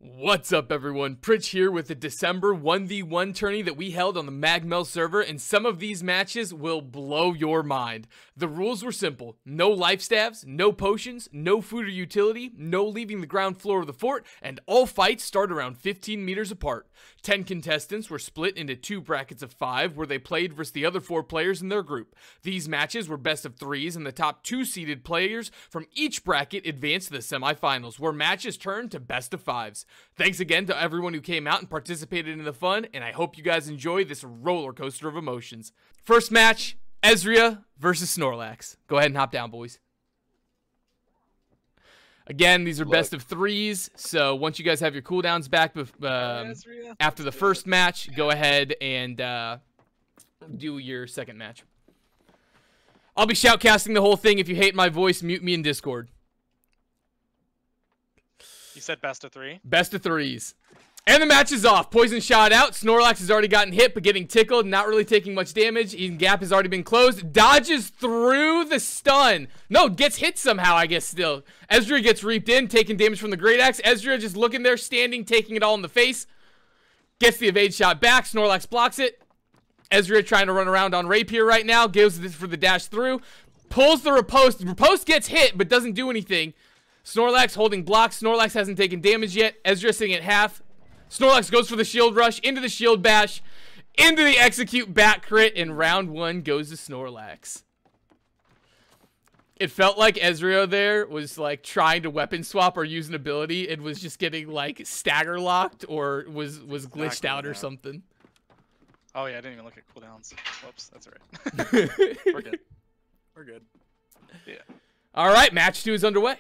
What's up, everyone? Pritch here with the December 1v1 tourney that we held on the Magmel server, and some of these matches will blow your mind. The rules were simple: no life staves, no potions, no food or utility, no leaving the ground floor of the fort, and all fights start around 15 meters apart. 10 contestants were split into 2 brackets of 5 where they played versus the other 4 players in their group. These matches were best of 3s, and the top 2 seeded players from each bracket advanced to the semifinals, where matches turned to best of 5s. Thanks again to everyone who came out and participated in the fun, and I hope you guys enjoy this roller coaster of emotions. First match, Ezria versus Snorlax. Go ahead and hop down, boys. Again, these are best of 3s, so once you guys have your cooldowns back after the first match, go ahead and do your second match. I'll be shoutcasting the whole thing. If you hate my voice, mute me in Discord. You said best of 3? Best of 3s. And the match is off. Poison shot out. Snorlax has already gotten hit, but getting tickled, not really taking much damage. Eden gap has already been closed. Dodges through the stun. No, gets hit somehow, I guess, still. Ezria gets reaped in, taking damage from the Great Axe. Ezria just looking there, standing, taking it all in the face. Gets the evade shot back. Snorlax blocks it. Ezria trying to run around on Rapier right now. Gives this for the dash through. Pulls the riposte. Riposte gets hit, but doesn't do anything. Snorlax holding blocks. Snorlax hasn't taken damage yet. Ezria sitting at half. Snorlax goes for the shield rush, into the shield bash, into the execute back crit, and round 1 goes to Snorlax. It felt like Ezria there was like trying to weapon swap or use an ability and was just getting like stagger locked or was glitched out or something. Oh yeah, I didn't even look at cooldowns. Whoops, that's alright. We're good. We're good. Yeah. Alright, match 2 is underway.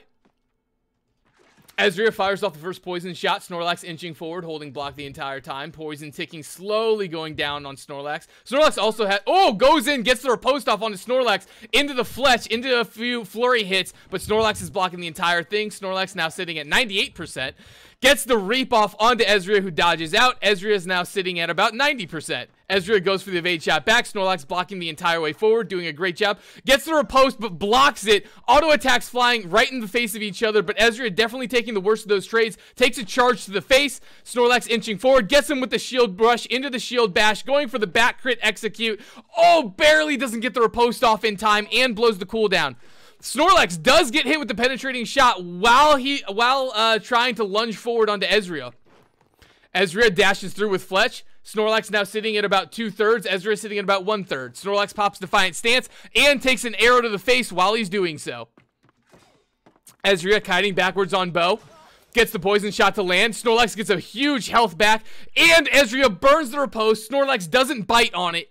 Ezria fires off the first poison shot. Snorlax inching forward, holding block the entire time. Poison ticking, slowly going down on Snorlax. Snorlax also has... Oh, goes in, gets the riposte off onto Snorlax, into the fletch, into a few flurry hits, but Snorlax is blocking the entire thing. Snorlax now sitting at 98%. Gets the reap off onto Ezria, who dodges out. Ezria is now sitting at about 90%. Ezria goes for the evade shot back. Snorlax blocking the entire way forward, doing a great job. Gets the riposte, but blocks it. Auto attacks flying right in the face of each other, but Ezria definitely taking the worst of those trades. Takes a charge to the face. Snorlax inching forward, gets him with the shield brush into the shield bash, going for the back crit execute. Oh, barely doesn't get the riposte off in time and blows the cooldown. Snorlax does get hit with the penetrating shot while trying to lunge forward onto Ezria. Ezria dashes through with Fletch. Snorlax now sitting at about 2/3. Ezria sitting at about 1/3. Snorlax pops Defiant Stance and takes an arrow to the face while he's doing so. Ezria kiting backwards on Bow. Gets the poison shot to land. Snorlax gets a huge health back. And Ezria burns the riposte. Snorlax doesn't bite on it.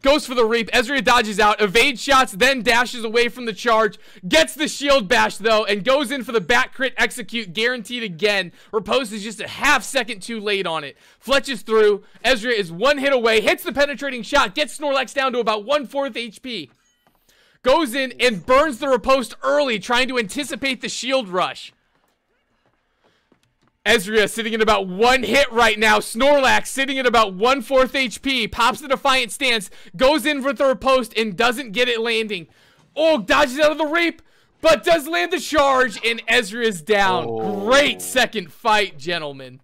Goes for the reap. Ezria dodges out. Evade shots, then dashes away from the charge. Gets the shield bash, though, and goes in for the back crit execute. Guaranteed again. Riposte is just a half second too late on it. Fletches through. Ezria is 1 hit away. Hits the penetrating shot. Gets Snorlax down to about 1/4 HP. Goes in and burns the riposte early, trying to anticipate the shield rush. Ezria sitting at about 1 hit right now. Snorlax sitting at about 1/4 HP. Pops the Defiant Stance. Goes in with the riposte and doesn't get it landing. Oh, dodges out of the reap, but does land the charge, and Ezria's down. Oh. Great second fight, gentlemen.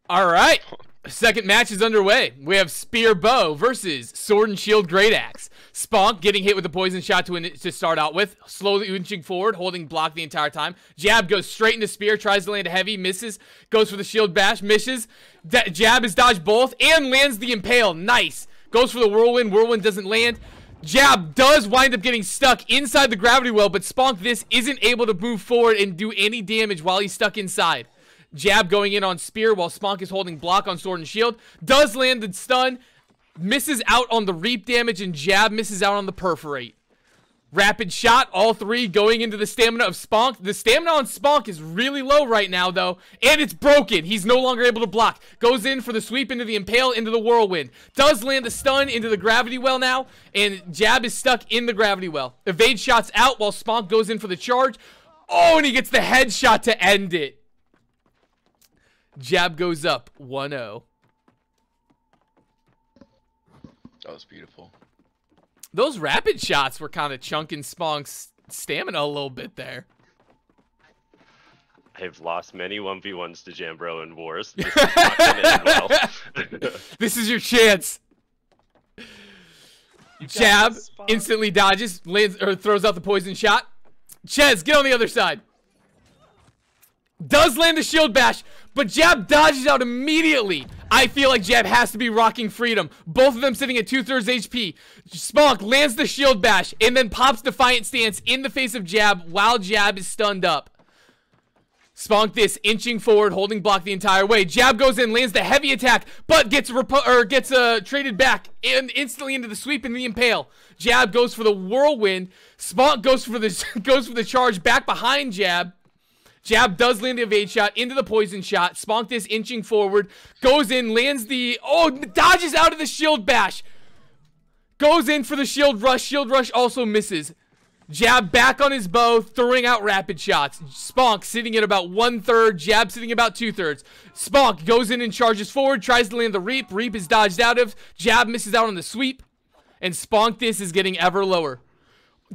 All right. Second match is underway. We have Spear Bow versus Sword and Shield Great Axe. Spunk getting hit with a poison shot to start out with. Slowly inching forward, holding block the entire time. Jab goes straight into Spear, tries to land a heavy, misses. Goes for the shield bash, misses. Jab is dodged both and lands the impale. Nice. Goes for the whirlwind. Whirlwind doesn't land. Jab does wind up getting stuck inside the gravity well, but Sponkthis isn't able to move forward and do any damage while he's stuck inside. Jab going in on Spear while Spunk is holding block on Sword and Shield. Does land the stun. Misses out on the reap damage, and Jab misses out on the perforate. Rapid shot, all 3 going into the stamina of Spunk. The stamina on Spunk is really low right now, though, and it's broken. He's no longer able to block. Goes in for the sweep into the impale, into the whirlwind. Does land the stun into the gravity well now, and Jab is stuck in the gravity well. Evade shots out while Spunk goes in for the charge. Oh, and he gets the headshot to end it. Jab goes up 1-0. That was beautiful. Those rapid shots were kind of chunking Spunk's stamina a little bit there. I've lost many 1v1s to Jambro in wars. This is not gonna end well. This is your chance. Jab instantly dodges, lands or throws out the poison shot. Chez, get on the other side. Does land the shield bash, but Jab dodges out immediately. I feel like Jab has to be rocking freedom. Both of them sitting at 2/3 HP. Spunk lands the shield bash and then pops Defiant Stance in the face of Jab while Jab is stunned up. Sponkthis inching forward, holding block the entire way. Jab goes in, lands the heavy attack, but gets traded back and instantly into the sweep and the impale. Jab goes for the whirlwind. Spunk goes for the charge back behind Jab. Jab does land the evade shot into the poison shot. Sponkthis inching forward, goes in, lands the dodges out of the shield bash. Goes in for the shield rush. Shield rush also misses. Jab back on his bow, throwing out rapid shots. Spunk sitting at about 1/3. Jab sitting about 2/3. Spunk goes in and charges forward, tries to land the Reap. Reap is dodged out of. Jab misses out on the sweep. And Sponkthis is getting ever lower.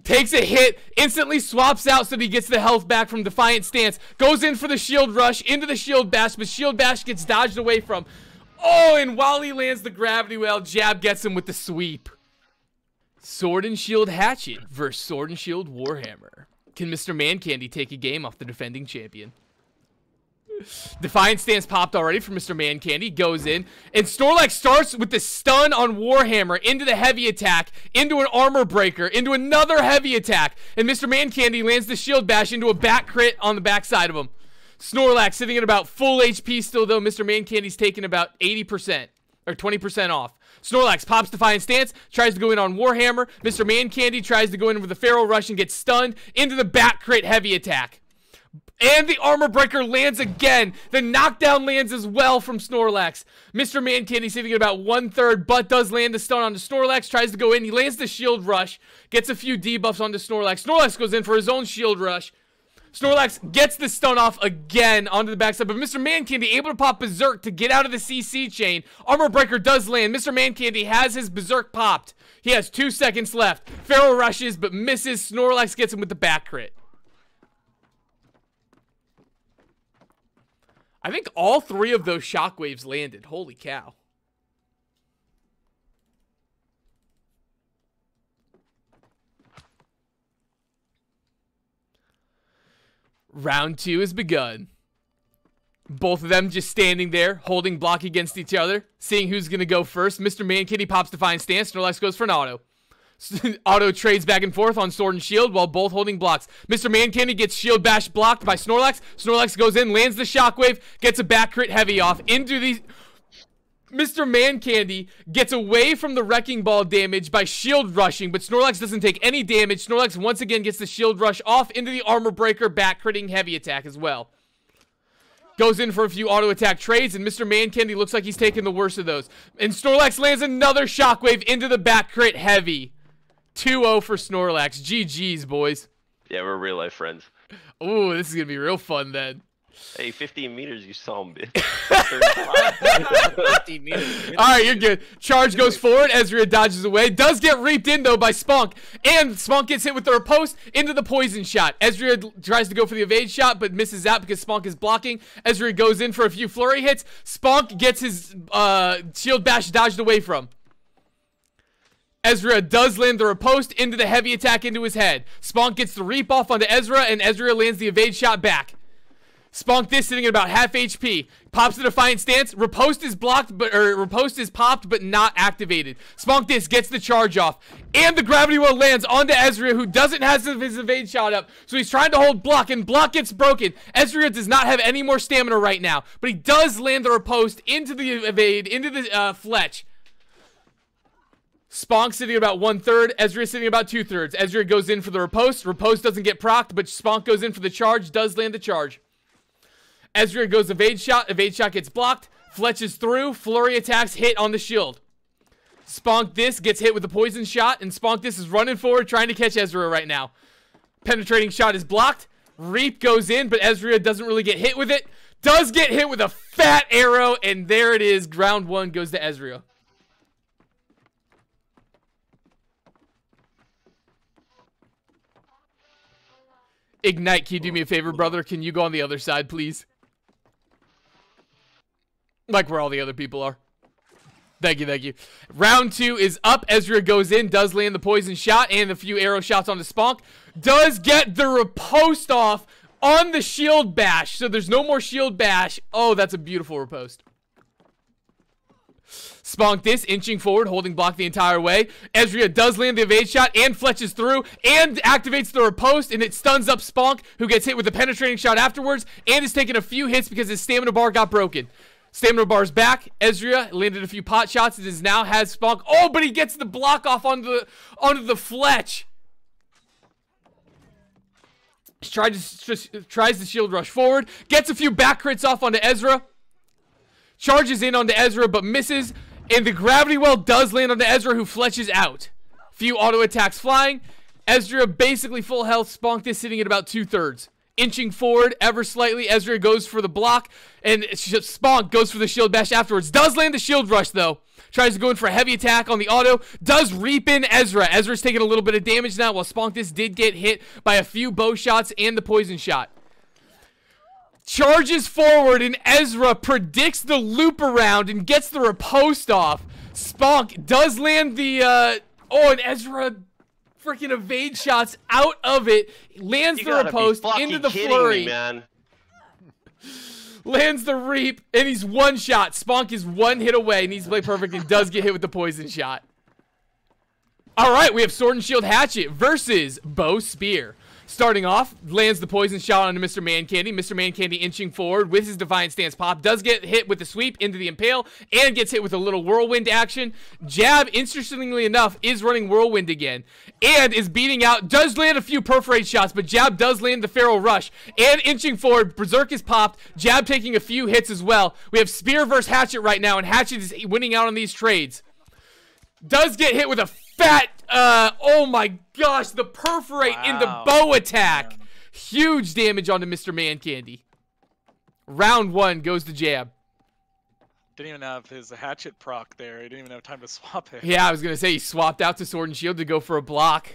Takes a hit, instantly swaps out so that he gets the health back from Defiant Stance. Goes in for the shield rush, into the shield bash, but shield bash gets dodged away from. Oh, and while he lands the gravity well, Jab gets him with the sweep. Sword and Shield Hatchet versus Sword and Shield Warhammer. Can Mr. ManCandy take a game off the defending champion? Defiant Stance popped already for Mr. ManCandy. Goes in. And Snorlax starts with the stun on Warhammer into the heavy attack, into an armor breaker, into another heavy attack. And Mr. ManCandy lands the shield bash into a back crit on the backside of him. Snorlax sitting at about full HP still, though. Mr. ManCandy's taking about 80% or 20% off. Snorlax pops Defiant Stance, tries to go in on Warhammer. Mr. ManCandy tries to go in with a Feral Rush and gets stunned into the back crit heavy attack. And the armor breaker lands again. The knockdown lands as well from Snorlax. Mr. ManCandy sitting at about 1/3, but does land the stun onto Snorlax. Tries to go in. He lands the shield rush. Gets a few debuffs onto Snorlax. Snorlax goes in for his own shield rush. Snorlax gets the stun off again onto the backside, but Mr. ManCandy able to pop Berserk to get out of the CC chain. Armor breaker does land. Mr. ManCandy has his Berserk popped. He has 2 seconds left. Feral rushes, but misses. Snorlax gets him with the back crit. I think all 3 of those shockwaves landed. Holy cow. Round 2 has begun. Both of them just standing there, holding block against each other, seeing who's going to go first. Mr. ManCandy pops Defiant Stance. Snorlax goes for an auto. Auto trades back and forth on Sword and Shield while both holding blocks. Mr. ManCandy gets shield bash blocked by Snorlax. Snorlax goes in, lands the shockwave, gets a back crit heavy off into the... Mr. ManCandy gets away from the Wrecking Ball damage by shield rushing, but Snorlax doesn't take any damage. Snorlax once again gets the shield rush off into the armor breaker, back critting heavy attack as well. Goes in for a few auto attack trades, and Mr. ManCandy looks like he's taking the worst of those. And Snorlax lands another shockwave into the back crit heavy. 2-0 for Snorlax. GG's, boys. Yeah, we're real life friends. Ooh, this is gonna be real fun then. Hey, 15 meters, you saw him, bitch. 15 meters. Alright, you're good. Charge goes forward. Ezria dodges away. Does get reaped in, though, by Spunk. And Spunk gets hit with the riposte into the poison shot. Ezria tries to go for the evade shot, but misses out because Spunk is blocking. Ezria goes in for a few flurry hits. Spunk gets his shield bash dodged away from. Ezria does land the riposte into the heavy attack into his head. Spunk gets the reap off onto Ezria, and Ezria lands the evade shot back. Sponkthis sitting at about half HP. Pops the Defiant Stance. Riposte is blocked, riposte is popped, but not activated. Sponkthis gets the charge off. And the Gravity Well lands onto Ezria, who doesn't have his evade shot up. So he's trying to hold block, and block gets broken. Ezria does not have any more stamina right now. But he does land the riposte into the evade, into the Fletch. Spunk sitting about 1/3. Ezria sitting about 2/3. Ezria goes in for the riposte. Riposte doesn't get procced, but Spunk goes in for the charge. Does land the charge. Ezria goes evade shot. Evade shot gets blocked. Fletches through. Flurry attacks hit on the shield. Sponkthis gets hit with the poison shot, and Sponkthis is running forward trying to catch Ezria right now. Penetrating shot is blocked. Reap goes in, but Ezria doesn't really get hit with it. Does get hit with a fat arrow, and there it is. Round 1 goes to Ezria. Ignite, can you do me a favor, brother? Can you go on the other side, please? Like where all the other people are. Thank you, thank you. Round 2 is up. Ezria goes in, does land the poison shot and a few arrow shots onto Spunk. Does get the riposte off on the shield bash. So there's no more shield bash. Oh, that's a beautiful riposte. Sponkthis inching forward, holding block the entire way. Ezria does land the evade shot and fletches through and activates the riposte, and it stuns up Spunk, who gets hit with a penetrating shot afterwards and is taking a few hits because his stamina bar got broken. Stamina bar's back. Ezria landed a few pot shots. It is now has Spunk. Oh, but he gets the block off onto the fletch. Tries to shield rush forward. Gets a few back crits off onto Ezra. Charges in onto Ezra, but misses. And the gravity well does land onto Ezra, who fletches out. Few auto attacks flying. Ezra basically full health. Sponkthis sitting at about 2/3. Inching forward ever slightly. Ezra goes for the block. And Spunk goes for the shield bash afterwards. Does land the shield rush, though. Tries to go in for a heavy attack on the auto. Does reap in Ezra. Ezra's taking a little bit of damage now, while Sponkthis did get hit by a few bow shots and the poison shot. Charges forward, and Ezra predicts the loop around and gets the riposte off. Spunk does land the, oh, and Ezra freaking evade shots out of it. Lands the riposte into the flurry. Man. Lands the reap, and he's one shot. Spunk is one hit away, needs to play perfect, and does get hit with the poison shot. All right, we have Sword and Shield Hatchet versus Bow Spear. Starting off, lands the poison shot onto Mr. ManCandy. Mr. ManCandy inching forward with his Defiant Stance pop. Does get hit with the sweep into the impale and gets hit with a little whirlwind action. Jab, interestingly enough, is running whirlwind again and is beating out. Does land a few perforate shots, but Jab does land the Feral Rush. And inching forward, Berserk is popped. Jab taking a few hits as well. We have Spear versus Hatchet right now, and Hatchet is winning out on these trades. Does get hit with a fat, oh my gosh, the perforate in the bow attack. Man. Huge damage onto Mr. ManCandy. Round 1 goes to Jab. Didn't even have his hatchet proc there. He didn't even have time to swap it. Yeah, I was going to say he swapped out to Sword and Shield to go for a block.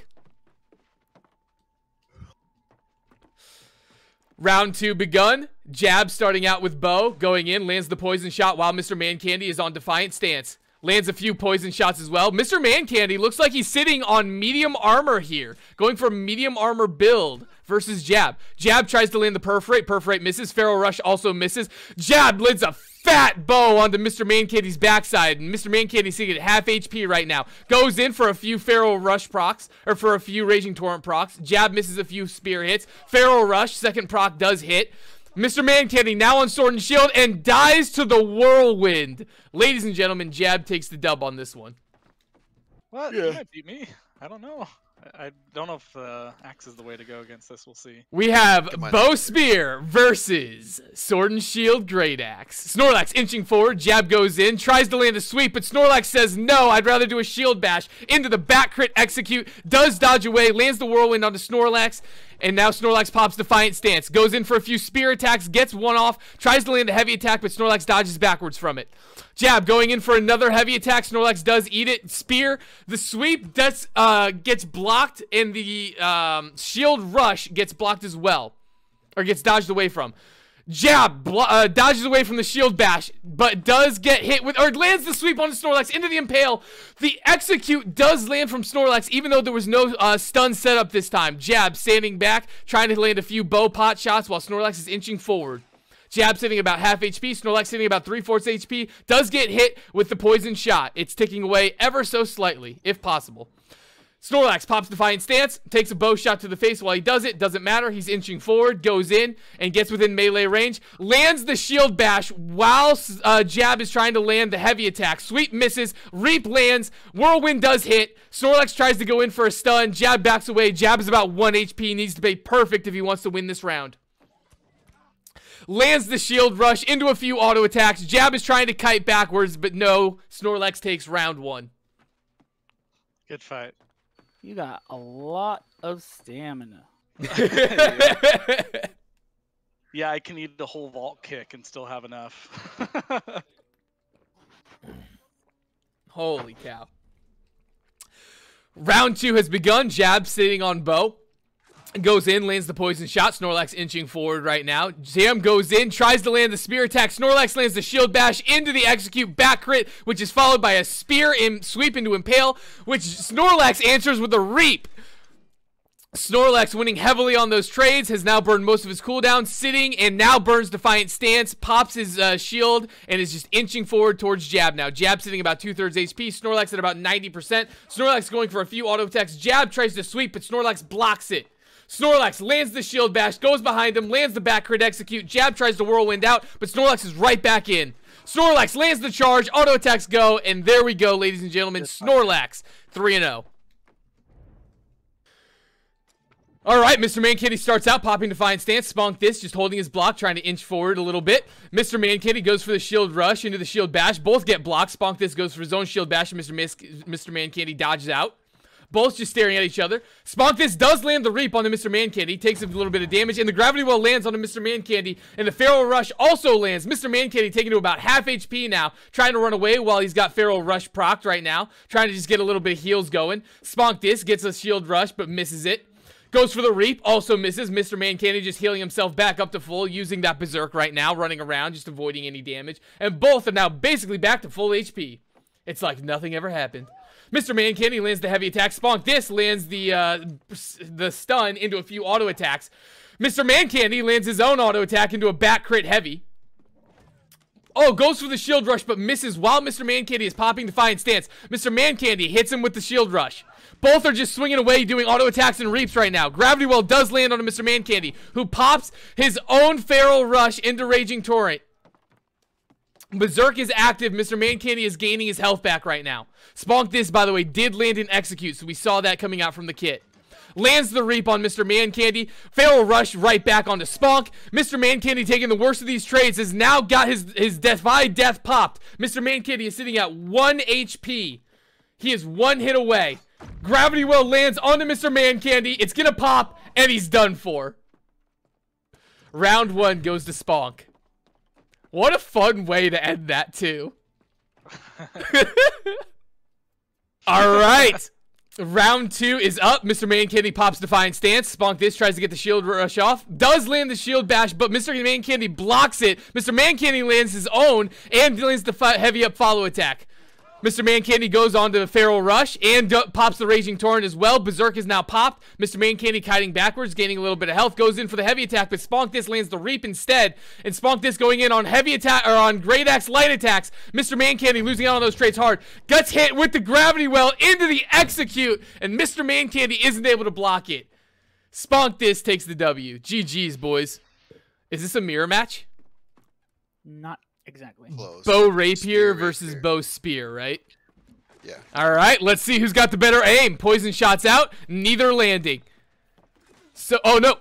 Round 2 begun. Jab starting out with bow, going in, lands the poison shot while Mr. ManCandy is on Defiant Stance. Lands a few poison shots as well. Mr. ManCandy looks like he's sitting on medium armor here. Going for a medium armor build versus Jab. Jab tries to land the perforate. Perforate misses. Feral Rush also misses. Jab lands a fat bow onto Mr. ManCandy's backside. And Mr. ManCandy's sitting at half HP right now. Goes in for a few Feral Rush procs. Or for a few Raging Torrent procs. Jab misses a few spear hits. Feral Rush, second proc does hit. Mr. ManCandy now on Sword and Shield and dies to the whirlwind. Ladies and gentlemen, Jab takes the dub on this one. What? Yeah. You might beat me. I don't know. I don't know if Axe is the way to go against this. We'll see. We have Bow Spear versus Sword and Shield Great Axe. Snorlax inching forward. Jab goes in. Tries to land a sweep, but Snorlax says no. I'd rather do a shield bash. Into the back crit execute. Does dodge away. Lands the whirlwind onto Snorlax. And now Snorlax pops Defiant Stance. Goes in for a few spear attacks. Gets one off. Tries to land a heavy attack, but Snorlax dodges backwards from it. Jab going in for another heavy attack. Snorlax does eat it. Spear. The sweep does, gets blocked, and the shield rush gets blocked as well. Or gets dodged away from. Jab dodges away from the shield bash, but does get hit with, or lands the sweep onto Snorlax into the impale. The execute does land from Snorlax, even though there was no stun setup this time. Jab standing back, trying to land a few bow pot shots while Snorlax is inching forward. Jab sitting about half HP, Snorlax sitting about 3/4 HP, does get hit with the poison shot. It's ticking away ever so slightly, if possible. Snorlax pops Defiant Stance, takes a bow shot to the face while he does it. Doesn't matter. He's inching forward, goes in, and gets within melee range. Lands the shield bash while Jab is trying to land the heavy attack. Sweep misses. Reap lands. Whirlwind does hit. Snorlax tries to go in for a stun. Jab backs away. Jab is about 1 HP. Needs to be perfect if he wants to win this round. Lands the shield rush into a few auto attacks. Jab is trying to kite backwards, but no. Snorlax takes round 1. Good fight. You got a lot of stamina. Yeah, I can eat the whole vault kick and still have enough. Holy cow. Round 2 has begun. Jab sitting on bow. Goes in, lands the poison shot. Snorlax inching forward right now. Jam goes in, tries to land the spear attack. Snorlax lands the shield bash into the execute back crit, which is followed by a spear sweep into impale, which Snorlax answers with a reap. Snorlax winning heavily on those trades, has now burned most of his cooldown, sitting, and now burns Defiant Stance, pops his shield, and is just inching forward towards Jab now. Jab sitting about 2/3 HP, Snorlax at about 90%. Snorlax going for a few auto attacks. Jab tries to sweep, but Snorlax blocks it. Snorlax lands the shield bash, goes behind him, lands the back crit execute. Jab tries to whirlwind out, but Snorlax is right back in. Snorlax lands the charge, auto attacks go, and there we go, ladies and gentlemen. Snorlax, 3-0. Alright, Mr. ManCandy starts out, popping Defiant Stance. Sponkthis just holding his block, trying to inch forward a little bit. Mr. ManCandy goes for the shield rush into the shield bash. Both get blocked. Sponkthis goes for his own shield bash, and Mr. ManCandy dodges out. Both just staring at each other. Sponkthis does land the reap onto Mr. ManCandy, takes a little bit of damage, and the Gravity Well lands onto Mr. ManCandy, and the Feral Rush also lands. Mr. ManCandy taking to about half HP now, trying to run away while he's got Feral Rush procced right now, trying to just get a little bit of heals going. Sponkthis gets a shield rush, but misses it. Goes for the reap, also misses. Mr. ManCandy just healing himself back up to full, using that Berserk right now, running around, just avoiding any damage. And both are now basically back to full HP. It's like nothing ever happened. Mr. ManCandy lands the heavy attack. Sponkthis lands the stun into a few auto attacks. Mr. ManCandy lands his own auto attack into a back crit heavy. Oh, goes for the shield rush, but misses while Mr. ManCandy is popping Defiant Stance. Mr. ManCandy hits him with the shield rush. Both are just swinging away, doing auto attacks and reaps right now. Gravity Well does land on Mr. ManCandy, who pops his own Feral Rush into Raging Torrent. Berserk is active. Mr. ManCandy is gaining his health back right now. Sponkthis, by the way, did land in Execute, so we saw that coming out from the kit. Lands the reap on Mr. ManCandy. Feral Rush right back onto Spunk. Mr. ManCandy, taking the worst of these trades, has now got his Defy Death popped. Mr. ManCandy is sitting at 1 HP. He is one hit away. Gravity Well lands onto Mr. ManCandy. It's gonna pop, and he's done for. Round 1 goes to Spunk. What a fun way to end that, too. Alright. Round 2 is up. Mr. ManCandy pops Defiant Stance. Sponkthis tries to get the shield rush off. Does land the shield bash, but Mr. ManCandy blocks it. Mr. ManCandy lands his own and lands the heavy up follow attack. Mr. ManCandy goes on to the Feral Rush and pops the Raging Torrent as well. Berserk is now popped. Mr. ManCandy kiting backwards, gaining a little bit of health. Goes in for the heavy attack, but Sponkthis lands the Reap instead. And Sponkthis going in on heavy attack, or on Great Axe light attacks. Mr. ManCandy losing out on those trades hard. Gets hit with the Gravity Well into the Execute, and Mr. ManCandy isn't able to block it. Sponkthis takes the W. GG's, boys. Is this a mirror match? Not exactly. Close. Bow Rapier Spear versus Rapier. Bow Spear, right? Yeah. All right, let's see who's got the better aim. Poison shots out, neither landing. So, oh no,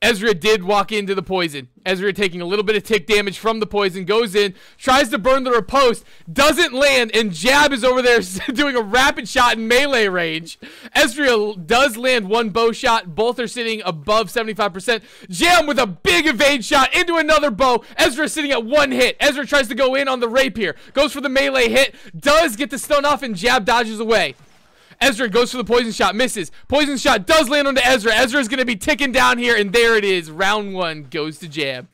Ezria did walk into the poison. Ezria taking a little bit of tick damage from the poison, goes in, tries to burn the riposte, doesn't land, and Jab is over there doing a rapid shot in melee range. Ezria does land one bow shot. Both are sitting above 75%. Jam with a big evade shot into another bow. Ezra sitting at 1 hit. Ezra tries to go in on the rapier, goes for the melee hit, does get the stun off, and Jab dodges away. Ezra goes for the poison shot, misses. Poison shot does land onto Ezra. Ezra's going to be ticking down here, and there it is. Round 1 goes to Jab.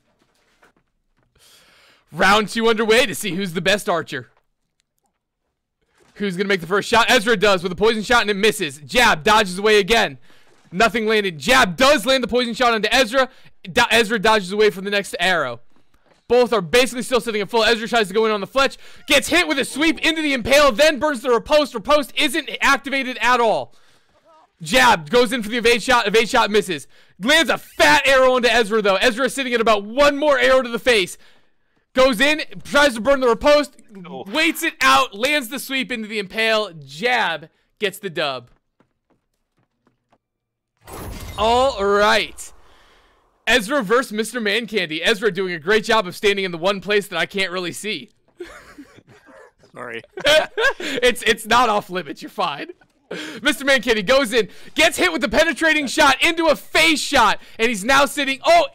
Round 2 underway to see who's the best archer. Who's going to make the first shot? Ezra does with a poison shot, and it misses. Jab dodges away again. Nothing landed. Jab does land the poison shot onto Ezra. Ezra dodges away from the next arrow. Both are basically still sitting at full. Ezra tries to go in on the Fletch. Gets hit with a sweep into the impale. Then burns the riposte. Riposte isn't activated at all. Jab goes in for the evade shot. Evade shot misses. Lands a fat arrow into Ezra, though. Ezra is sitting at about 1 more arrow to the face. Goes in. Tries to burn the riposte. Waits it out. Lands the sweep into the impale. Jab gets the dub. All right. Ezra versus Mr. ManCandy. Ezra doing a great job of standing in the one place that I can't really see. Sorry. It's not off limits. You're fine. Mr. ManCandy goes in, gets hit with the penetrating shot into a face shot, and he's now sitting. Oh,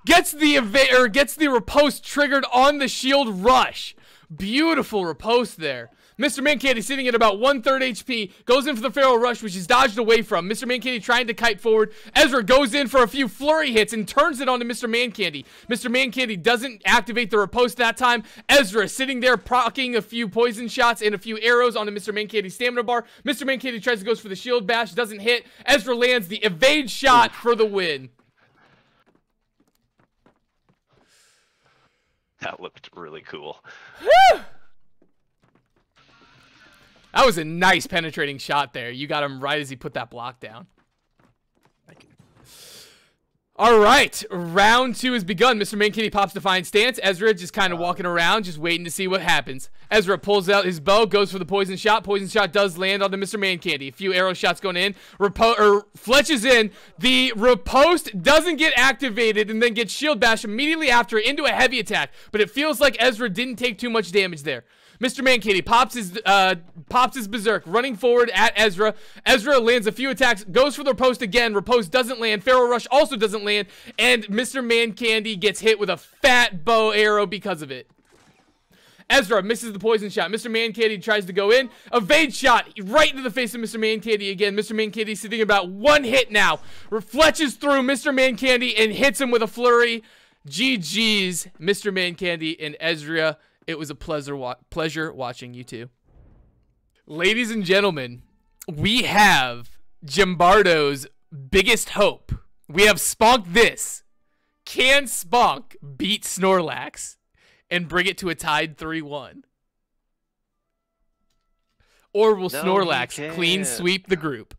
gets the riposte triggered on the shield rush. Beautiful riposte there. Mr. ManCandy sitting at about 1/3 HP, goes in for the Feral Rush, which is dodged away from. Mr. ManCandy trying to kite forward. Ezra goes in for a few flurry hits and turns it onto Mr. ManCandy. Mr. ManCandy doesn't activate the riposte that time. Ezra sitting there procking a few poison shots and a few arrows onto Mr. ManCandy's stamina bar. Mr. ManCandy tries to go for the shield bash, doesn't hit. Ezra lands the evade shot for the win. That looked really cool. Woo! That was a nice penetrating shot there. You got him right as he put that block down. All right, round 2 has begun. Mr. ManCandy pops Defiant Stance. Ezra just kind of walking around, just waiting to see what happens. Ezra pulls out his bow, goes for the poison shot. Poison shot does land onto Mr. ManCandy. A few arrow shots going in. Fletch is in. The riposte doesn't get activated and then gets shield bash immediately after into a heavy attack. But it feels like Ezra didn't take too much damage there. Mr. ManCandy pops his berserk, running forward at Ezra. Ezra lands a few attacks, goes for the riposte again. Riposte doesn't land. Feral Rush also doesn't land. And Mr. ManCandy gets hit with a fat bow arrow because of it. Ezra misses the poison shot. Mr. ManCandy tries to go in. Evade shot right into the face of Mr. ManCandy again. Mr. ManCandy sitting about 1 hit now. Fletches through Mr. ManCandy and hits him with a flurry. GG's, Mr. ManCandy and Ezria. It was a pleasure watching you two. Ladies and gentlemen, we have Jambardo's biggest hope. We have Sponkthis. Can Sponk beat Snorlax and bring it to a tied 3-1? Or will Snorlax clean sweep the group?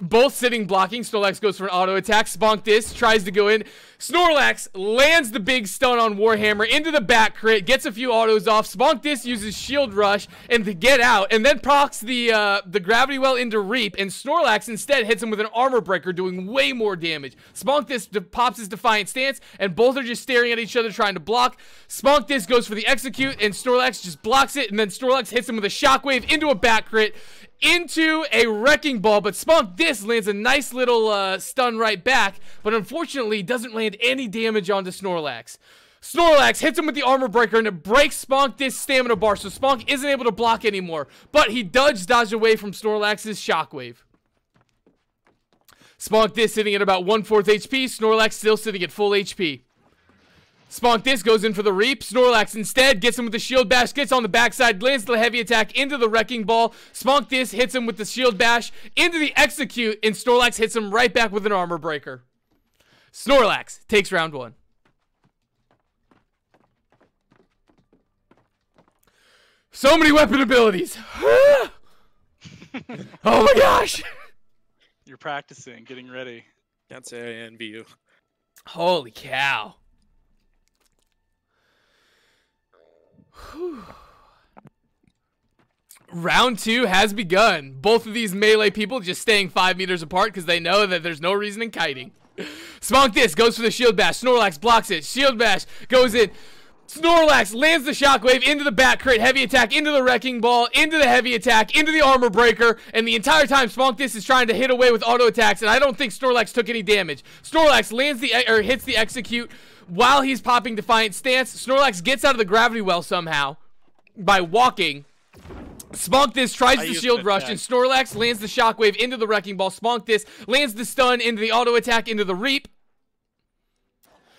Both sitting blocking. Snorlax goes for an auto attack. Sponkthis tries to go in. Snorlax lands the big stun on Warhammer into the back crit. Gets a few autos off. Sponkthis uses shield rush and to get out. And then procs the gravity well into Reap. And Snorlax instead hits him with an armor breaker, doing way more damage. Sponkthis pops his Defiant Stance. And both are just staring at each other trying to block. Sponkthis goes for the execute. And Snorlax just blocks it. And then Snorlax hits him with a shockwave into a back crit. Into a wrecking ball, but Sponkthis lands a nice little stun right back, but unfortunately doesn't land any damage onto Snorlax. Snorlax hits him with the armor breaker and it breaks Sponkthis' stamina bar, so Sponk isn't able to block anymore, but he does dodge away from Snorlax's shockwave. Sponkthis sitting at about 1/4 HP, Snorlax still sitting at full HP. Sponkthis goes in for the Reap. Snorlax instead gets him with the shield bash, gets on the backside, lands the heavy attack into the wrecking ball. Sponkthis hits him with the shield bash into the execute, and Snorlax hits him right back with an armor breaker. Snorlax takes round 1. So many weapon abilities. Oh my gosh. You're practicing, getting ready. Can't say I envy you. Holy cow. Round 2 has begun. Both of these melee people just staying 5 meters apart because they know that there's no reason in kiting. Sponkthis goes for the shield bash. Snorlax blocks it. Shield bash goes in. Snorlax lands the shockwave into the back crit. Heavy attack into the wrecking ball. Into the heavy attack. Into the armor breaker. And the entire time Sponkthis is trying to hit away with auto attacks. And I don't think Snorlax took any damage. Snorlax lands hits the execute. While he's popping Defiant Stance, Snorlax gets out of the gravity well somehow by walking. Sponkthis tries to shield rush, and Snorlax lands the shockwave into the wrecking ball. Sponkthis lands the stun into the auto attack into the Reap.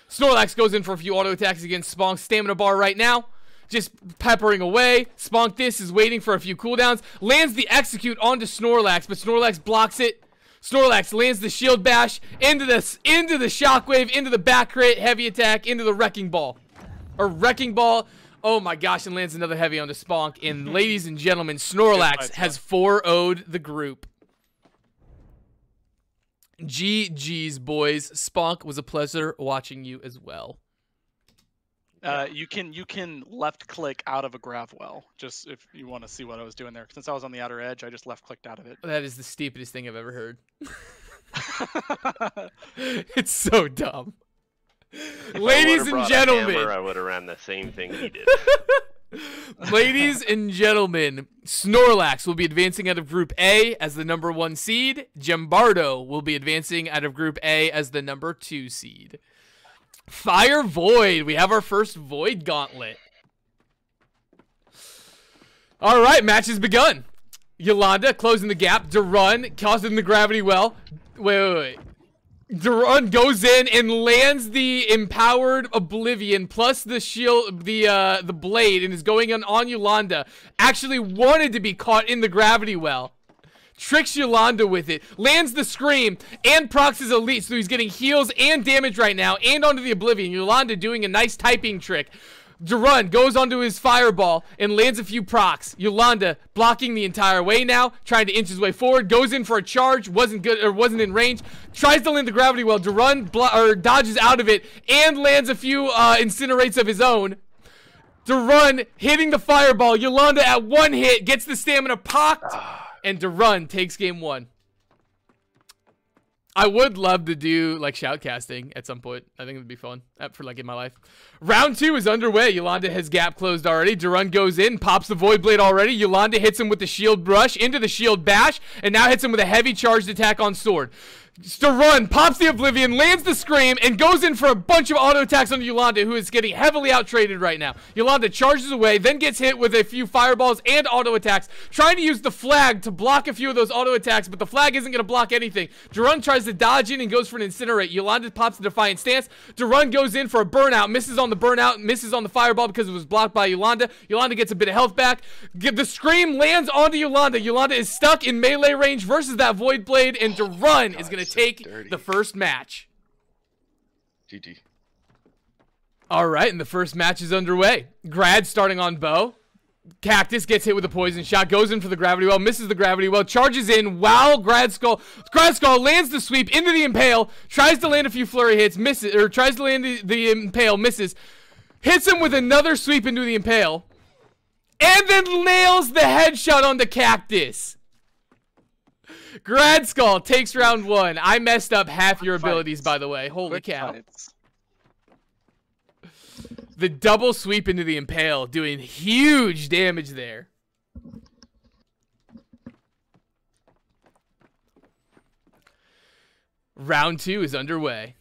Snorlax goes in for a few auto attacks against Sponk's stamina bar right now. Just peppering away. Sponkthis is waiting for a few cooldowns. Lands the execute onto Snorlax, but Snorlax blocks it. Snorlax lands the shield bash into the shockwave, into the back crit, heavy attack, into the wrecking ball. Or wrecking ball. Oh my gosh, and lands another heavy onto Sponk. And ladies and gentlemen, Snorlax has 4-0'd the group. GG's, boys. Sponk, was a pleasure watching you as well. You can left click out of a grav well, just if you want to see what I was doing there. Since I was on the outer edge, I just left clicked out of it. That is the stupidest thing I've ever heard. It's so dumb. Ladies and gentlemen, I would have ran the same thing he did. Ladies and gentlemen, Snorlax will be advancing out of Group A as the #1 seed. Jambardo will be advancing out of Group A as the #2 seed. Fire Void. We have our first Void Gauntlet. All right, match has begun. Yolanda closing the gap. DaRun causing the gravity well. Wait. DaRun goes in and lands the empowered Oblivion plus the shield, the blade, and is going on Yolanda. Actually wanted to be caught in the gravity well. Tricks Yolanda with it. Lands the scream and procs his elite, so he's getting heals and damage right now, and onto the Oblivion. Yolanda doing a nice typing trick. DaRun goes onto his fireball and lands a few procs. Yolanda blocking the entire way now, trying to inch his way forward, goes in for a charge, wasn't in range, tries to land the gravity well. DaRun dodges out of it and lands a few incinerates of his own. DaRun hitting the fireball. Yolanda at one hit gets the stamina pocked, and DaRun takes game 1. I would love to do like shoutcasting at some point. I think it would be fun for like in my life. Round 2 is underway. Yolanda has gap closed already. DaRun goes in, pops the Void Blade already. Yolanda hits him with the shield brush into the shield bash, and now hits him with a heavy charged attack on sword. DaRun pops the Oblivion, lands the scream, and goes in for a bunch of auto attacks on Yolanda, who is getting heavily out-traded right now. Yolanda charges away, then gets hit with a few fireballs and auto attacks, trying to use the flag to block a few of those auto attacks, but the flag isn't going to block anything. DaRun tries to dodge in and goes for an incinerate. Yolanda pops the Defiant Stance. DaRun goes in for a burnout, misses on the burnout, misses on the fireball because it was blocked by Yolanda. Yolanda gets a bit of health back. The scream lands onto Yolanda. Yolanda is stuck in melee range versus that Void Blade, and DaRun is going to take the first match. GG. All right, and the first match is underway. Grad starting on bow. Cactus gets hit with a poison shot, goes in for the gravity well, misses the gravity well, charges in while Gradskull lands the sweep into the impale, tries to land a few flurry hits, misses, or tries to land the impale, misses, hits him with another sweep into the impale, and then nails the headshot on the Cactus. Gradskull takes round 1. I messed up half your abilities, by the way. Holy cow. The double sweep into the impale, doing huge damage there. Round 2 is underway.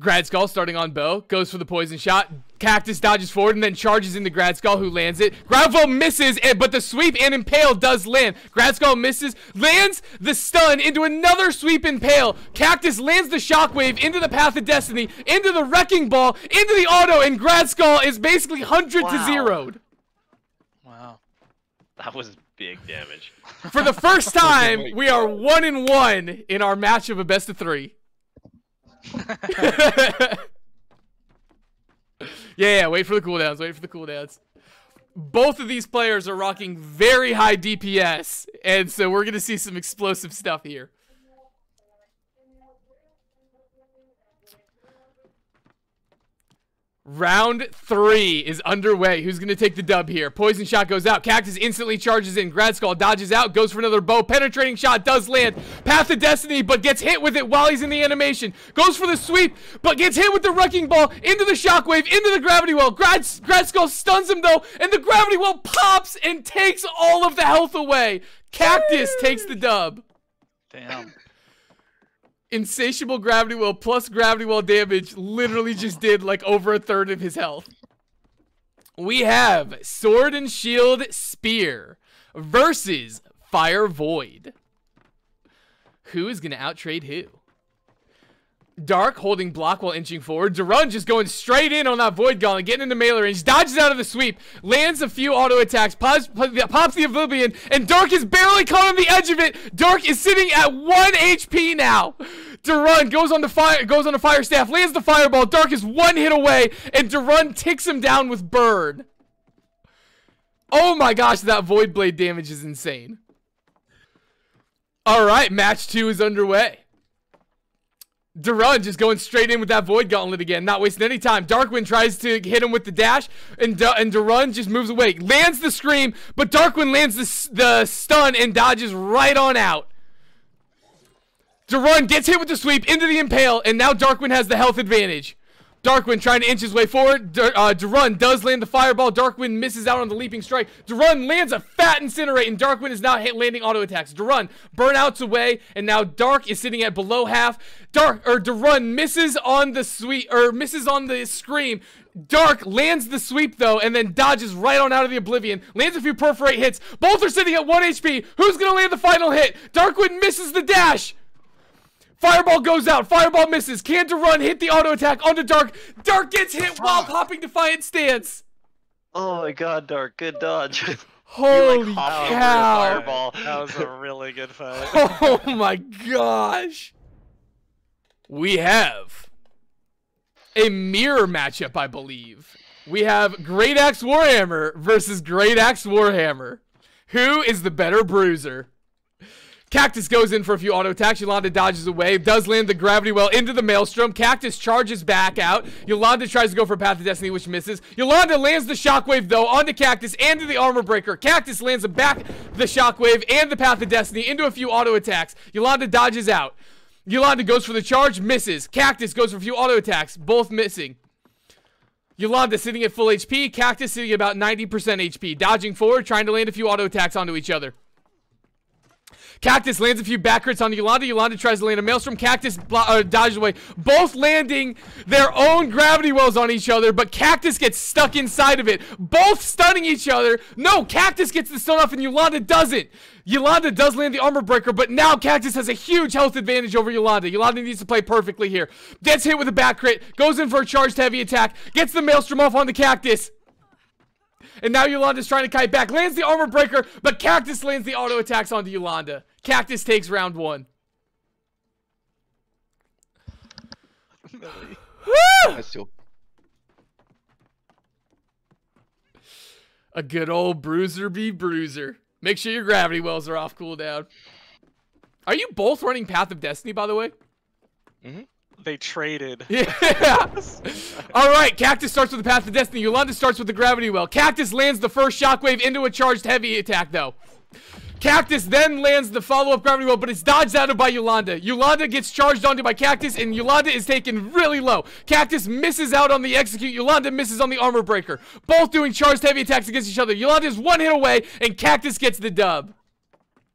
Gradskull starting on bow, goes for the poison shot. Cactus dodges forward and then charges into Gradskull, who lands it. Gradskull misses, but the sweep and impale does land. Gradskull misses, lands the stun into another sweep impale. Cactus lands the shockwave into the Path of Destiny, into the Wrecking Ball, into the auto, and Gradskull is basically 100 to 0'd. Wow. That was big damage. For the first time, we are 1-1 in our match of a best of 3. Yeah, wait for the cooldowns, wait for the cooldowns. Both of these players are rocking very high DPS, and so we're gonna see some explosive stuff here. Round 3 is underway. Who's going to take the dub here? Poison shot goes out. Cactus instantly charges in. Gradskull dodges out, goes for another bow. Penetrating shot does land. Path of Destiny, but gets hit with it while he's in the animation. Goes for the sweep, but gets hit with the Wrecking Ball into the shockwave, into the gravity well. Gradskull stuns him though, and the gravity well pops and takes all of the health away. Cactus takes the dub. Damn. Insatiable gravity well plus gravity well damage literally just did like over a third of his health. We have Sword and Shield Spear versus Fire Void. Who is going to outtrade who? Dark holding block while inching forward. DaRun just going straight in on that Void Gauntlet, getting into melee range, dodges out of the sweep, lands a few auto attacks, pops the Oblivion, and Dark is barely caught on the edge of it. Dark is sitting at 1 HP now. DaRun goes on the fire staff, lands the fireball. Dark is 1 hit away, and DaRun ticks him down with burn. Oh my gosh, that Void Blade damage is insane. All right, match 2 is underway. DaRun just going straight in with that Void Gauntlet again, not wasting any time. Darkwyn tries to hit him with the dash, and DaRun just moves away. Lands the scream, but Darkwyn lands the stun and dodges right on out. DaRun gets hit with the sweep into the impale, and now Darkwyn has the health advantage. Darkwyn trying to inch his way forward. DaRun does land the fireball. Darkwyn misses out on the leaping strike. DaRun lands a fat incinerate, and Darkwyn is now landing auto attacks. DaRun burnouts away, and now Dark is sitting at below half. DaRun misses on the misses on the scream. Dark lands the sweep though, and then dodges right on out of the oblivion. Lands a few perforate hits. Both are sitting at 1 HP. Who's gonna land the final hit? Darkwyn misses the dash. Fireball goes out. Fireball misses. Can DaRun hit the auto attack onto Dark? Dark gets hit while popping Defiant Stance. Oh my god, Dark, good dodge. Holy cow. Fireball. That was a really good fight. Oh my gosh. We have a mirror matchup, I believe. We have Great Axe Warhammer versus Great Axe Warhammer. Who is the better bruiser? Cactus goes in for a few auto attacks. Yolanda dodges away. Does land the gravity well into the maelstrom. Cactus charges back out. Yolanda tries to go for Path of Destiny, which misses. Yolanda lands the shockwave, though, onto Cactus and to the armor breaker. Cactus lands the shockwave and the Path of Destiny into a few auto attacks. Yolanda dodges out. Yolanda goes for the charge, misses. Cactus goes for a few auto attacks, both missing. Yolanda sitting at full HP. Cactus sitting at about 90% HP. Dodging forward, trying to land a few auto attacks onto each other. Cactus lands a few back crits on Yolanda. Yolanda tries to land a maelstrom. Cactus dodges away. Both landing their own gravity wells on each other, but Cactus gets stuck inside of it. Both stunning each other. No, Cactus gets the stun off and Yolanda doesn't. Yolanda does land the armor breaker, but now Cactus has a huge health advantage over Yolanda. Yolanda needs to play perfectly here. Gets hit with a back crit. Goes in for a charged heavy attack. Gets the maelstrom off on the Cactus. And now Yolanda's trying to kite back. Lands the armor breaker, but Cactus lands the auto attacks onto Yolanda. Cactus takes round 1. That's still. A good old bruiser be bruiser. Make sure your gravity wells are off cooldown. Are you both running Path of Destiny, by the way? Mm-hmm. They traded. Yeah. All right, Cactus starts with the Path of Destiny. Yolanda starts with the gravity well. Cactus lands the first shockwave into a charged heavy attack, though. Cactus then lands the follow-up gravity well, but it's dodged out of by Yolanda. Yolanda gets charged onto by Cactus, and Yolanda is taken really low. Cactus misses out on the execute. Yolanda misses on the armor breaker. Both doing charged heavy attacks against each other. Yolanda is 1 hit away, and Cactus gets the dub.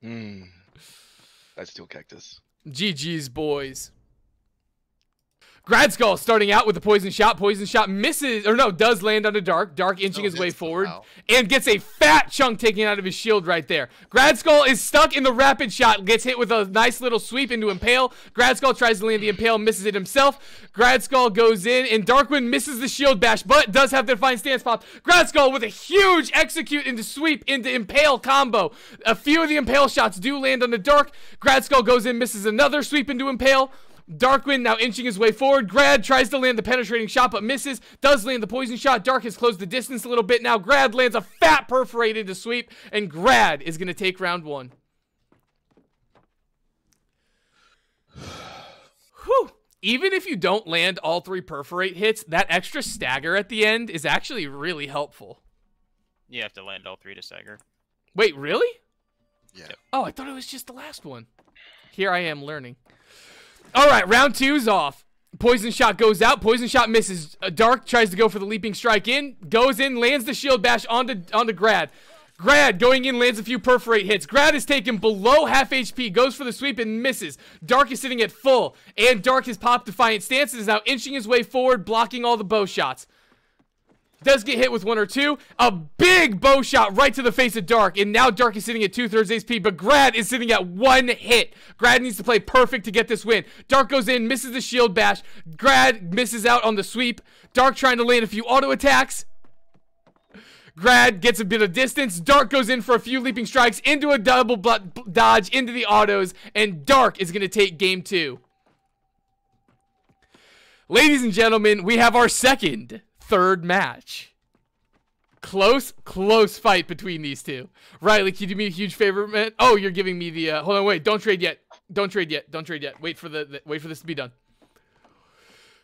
That's still Cactus. GG's, boys. Gradskull starting out with the poison shot. Poison shot misses, or no, does land onto Dark. Dark inching his way forward and gets a fat chunk taken out of his shield right there. Gradskull is stuck in the rapid shot, gets hit with a nice little sweep into Impale. Gradskull tries to land the Impale, misses it himself. Gradskull goes in, and Darkwyn misses the shield bash, but does have the Defiant Stance pop. Gradskull with a huge execute into sweep into Impale combo. A few of the Impale shots do land on the Dark. Gradskull goes in, misses another sweep into Impale. Darkwyn now inching his way forward. Grad tries to land the penetrating shot but misses. Does land the poison shot. Dark has closed the distance a little bit now. Grad lands a fat perforate into sweep, and Grad is going to take round 1. Whew. Even if you don't land all 3 perforate hits, that extra stagger at the end is actually really helpful. You have to land all 3 to stagger. Wait, really? Yeah. Oh, I thought it was just the last one. Here I am learning. All right, round 2's off. Poison shot goes out. Poison shot misses. Dark tries to go for the leaping strike in. Goes in, lands the shield bash onto Grad. Grad going in, lands a few perforate hits. Grad is taken below half HP. Goes for the sweep and misses. Dark is sitting at full. And Dark has popped Defiant Stance and is now inching his way forward, blocking all the bow shots. Does get hit with 1 or 2. A big bow shot right to the face of Dark. And now Dark is sitting at 2/3 HP. But Grad is sitting at 1 hit. Grad needs to play perfect to get this win. Dark goes in, misses the shield bash. Grad misses out on the sweep. Dark trying to land a few auto attacks. Grad gets a bit of distance. Dark goes in for a few leaping strikes into a double dodge into the autos. And Dark is going to take game 2. Ladies and gentlemen, we have our third match. Close fight between these two. Riley, can you do me a huge favor, man? Oh, you're giving me the hold on, wait, don't trade yet. Don't trade yet. Wait for this to be done.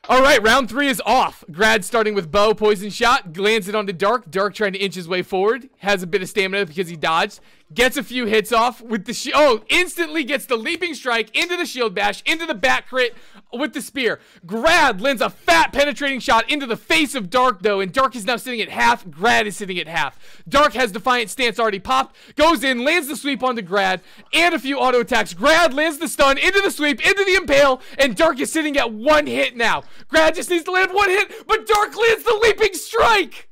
All right, round 3 is off. Grad starting with bow, poison shot, lands it onto Dark. Dark trying to inch his way forward. Has a bit of stamina because he dodged. Gets a few hits off with the instantly gets the leaping strike into the shield bash, into the bat crit with the spear. Grad lands a fat penetrating shot into the face of Dark though, and Dark is now sitting at half. Grad is sitting at half. Dark has Defiant Stance already popped, goes in, lands the sweep onto Grad, and a few auto attacks. Grad lands the stun into the sweep, into the impale, and Dark is sitting at 1 hit now. Grad just needs to land 1 hit, but Dark lands the leaping strike!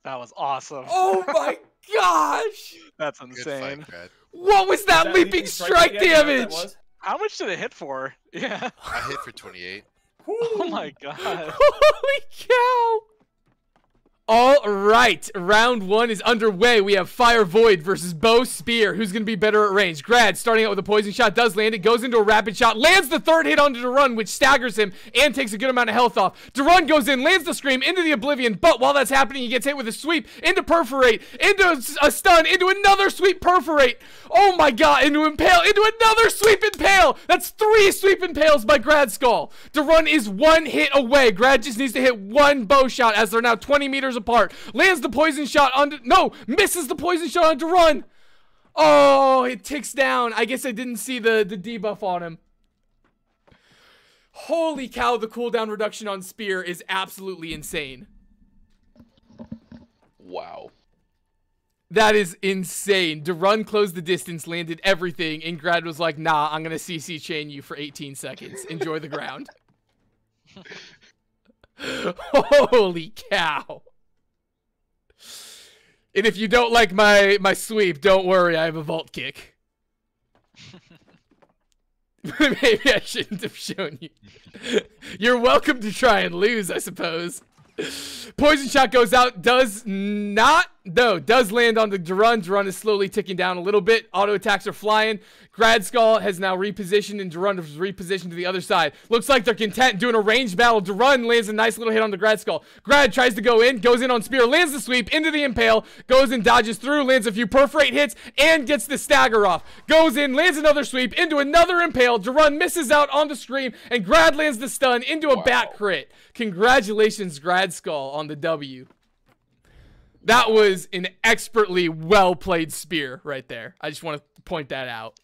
That was awesome. Oh my gosh! That's Good insane. fight, Brad. What was that leaping strike damage? How much did it hit for? Yeah. I hit for 28. Oh my god. Holy cow! All right, round 1 is underway. We have Fire Void versus Bow Spear. Who's going to be better at range? Grad starting out with a poison shot, does land it, goes into a rapid shot, lands the 3rd hit onto DaRun, which staggers him and takes a good amount of health off. DaRun goes in, lands the Scream into the Oblivion, but while that's happening, he gets hit with a sweep, into Perforate, into a stun, into another sweep Perforate. Oh my god, into Impale, into another sweep Impale. That's 3 sweep Impales by Gradskull. DaRun is 1 hit away. Grad just needs to hit 1 bow shot as they're now 20 meters apart. Lands the poison shot on misses the poison shot on DaRun. Oh, it ticks down. I guess I didn't see the debuff on him. Holy cow, the cooldown reduction on Spear is absolutely insane. Wow. That is insane. DaRun closed the distance, landed everything, and Grad was like, nah, I'm gonna CC chain you for 18 seconds. Enjoy the ground. Holy cow. And if you don't like my sweep, don't worry, I have a vault kick. Maybe I shouldn't have shown you. You're welcome to try and lose, I suppose. Poison shot goes out, does not, though, does land on the DaRun. DaRun is slowly ticking down a little bit. Auto attacks are flying. Gradskull has now repositioned, and DaRun is repositioned to the other side. Looks like they're content doing a ranged battle. DaRun lands a nice little hit on the Gradskull. Grad tries to go in, goes in on Spear, lands the sweep into the Impale, goes and dodges through, lands a few Perforate hits, and gets the stagger off. Goes in, lands another sweep into another Impale. DaRun misses out on the Scream, and Grad lands the stun into a bat crit. Congratulations, Gradskull, on the W. That was an expertly well-played Spear right there. I just want to point that out.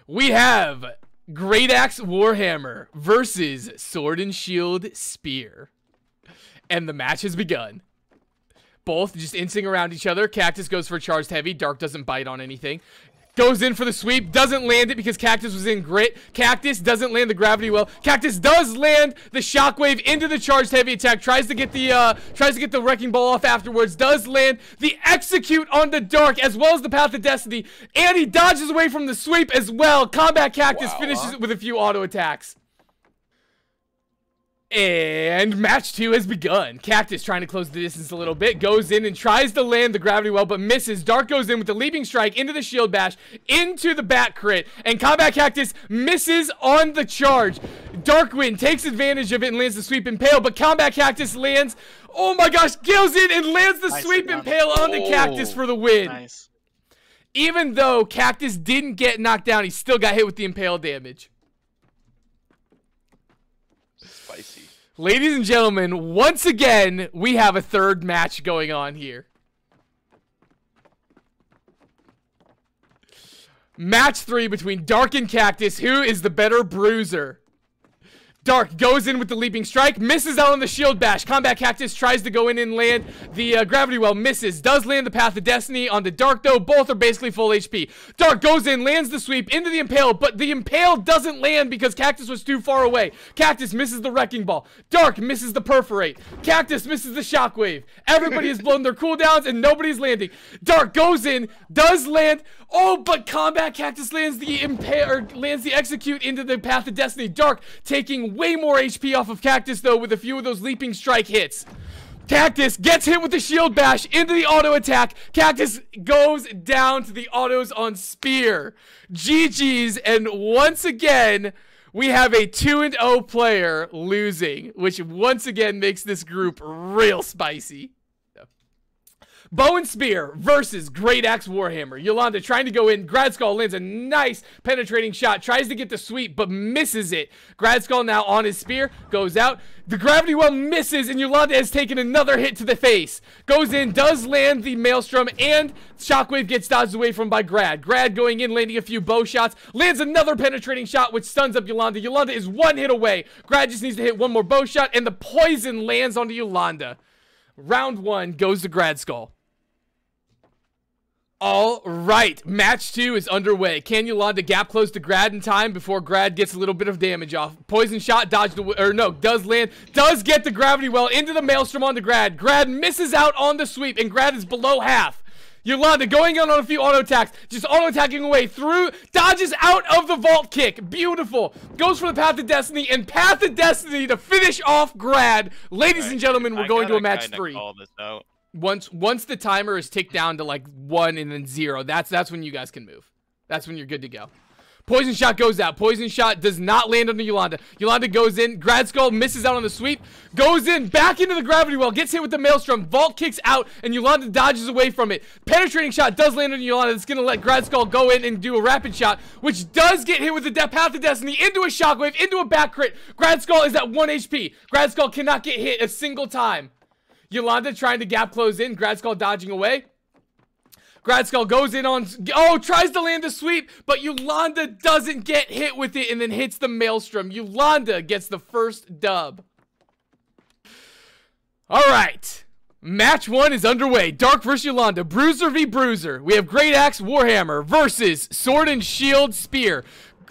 We have Great Axe Warhammer versus Sword and Shield Spear. And the match has begun. Both just inching around each other. Cactus goes for charged heavy. Dark doesn't bite on anything. Goes in for the sweep, doesn't land it because Cactus was in grit. Cactus doesn't land the gravity well. Cactus does land the shockwave into the charged heavy attack. Tries to get the wrecking ball off afterwards. Does land the execute on the Dark as well as the path of destiny, and he dodges away from the sweep as well. Combat Cactus finishes it with a few auto attacks. And match 2 has begun. Cactus trying to close the distance a little bit. Goes in and tries to land the gravity well, but misses. Dark goes in with the leaping strike into the shield bash, into the bat crit. And Combat Cactus misses on the charge. Darkwyn takes advantage of it and lands the sweep Impale, but Combat Cactus lands. Oh my gosh, goes in and lands the sweep Impale onto Cactus for the win. Nice. Even though Cactus didn't get knocked down, he still got hit with the Impale damage. Spicy. Ladies and gentlemen, once again, we have a 3rd match going on here. Match 3 between Dark and Cactus. Who is the better bruiser? Dark goes in with the leaping strike, misses out on the shield bash. Combat Cactus tries to go in and land the gravity well, misses. Does land the path of destiny on the Dark though. Both are basically full HP. Dark goes in, lands the sweep into the Impale, but the Impale doesn't land because Cactus was too far away. Cactus misses the wrecking ball. Dark misses the Perforate. Cactus misses the shockwave. Everybody has blown their cooldowns and nobody's landing. Dark goes in, does land. Oh, but Combat Cactus lands the Impale, or lands the execute into the path of destiny. Dark taking way more HP off of Cactus though with a few of those leaping strike hits. Cactus gets hit with the shield bash into the auto attack. Cactus goes down to the autos on Spear. GG's, and once again, we have a 2-0 player losing, which once again makes this group real spicy. Bow and Spear versus Great Axe Warhammer. Yolanda trying to go in. Gradskull lands a nice penetrating shot. Tries to get the sweep, but misses it. Gradskull now on his spear. Goes out. The gravity well misses, and Yolanda has taken another hit to the face. Goes in, does land the Maelstrom, and Shockwave gets dodged away from by Grad. Grad going in, landing a few bow shots. Lands another penetrating shot, which stuns up Yolanda. Yolanda is one hit away. Grad just needs to hit one more bow shot, and the poison lands onto Yolanda. Round 1 goes to Gradskull. All right, match 2 is underway. Can Yolanda gap close to Grad in time before Grad gets a little bit of damage off? Poison shot, dodged away, or no, does land, does get the gravity well into the Maelstrom onto Grad. Grad misses out on the sweep, and Grad is below half. Yolanda going on a few auto attacks, just auto attacking away through, dodges out of the vault kick. Beautiful. Goes for the Path of Destiny, and Path of Destiny to finish off Grad. Ladies and gentlemen, we're going to a match 3. Call this out. Once the timer is ticked down to like 1 and then 0, that's when you guys can move. That's when you're good to go. Poison shot goes out. Poison shot does not land on Yolanda. Yolanda goes in. Gradskull misses out on the sweep. Goes in. Back into the gravity well. Gets hit with the Maelstrom. Vault kicks out. And Yolanda dodges away from it. Penetrating shot does land on Yolanda. It's going to let Gradskull go in and do a rapid shot. Which does get hit with the Path of Destiny. Into a shockwave. Into a back crit. Gradskull is at 1 HP. Gradskull cannot get hit a single time. Yolanda trying to gap close in. Gradskull dodging away. Gradskull goes in on... Oh, tries to land a sweep, but Yolanda doesn't get hit with it and then hits the Maelstrom. Yolanda gets the first dub. All right. Match 1 is underway. Dark versus Yolanda. Bruiser v. Bruiser. We have Great Axe Warhammer versus Sword and Shield Spear.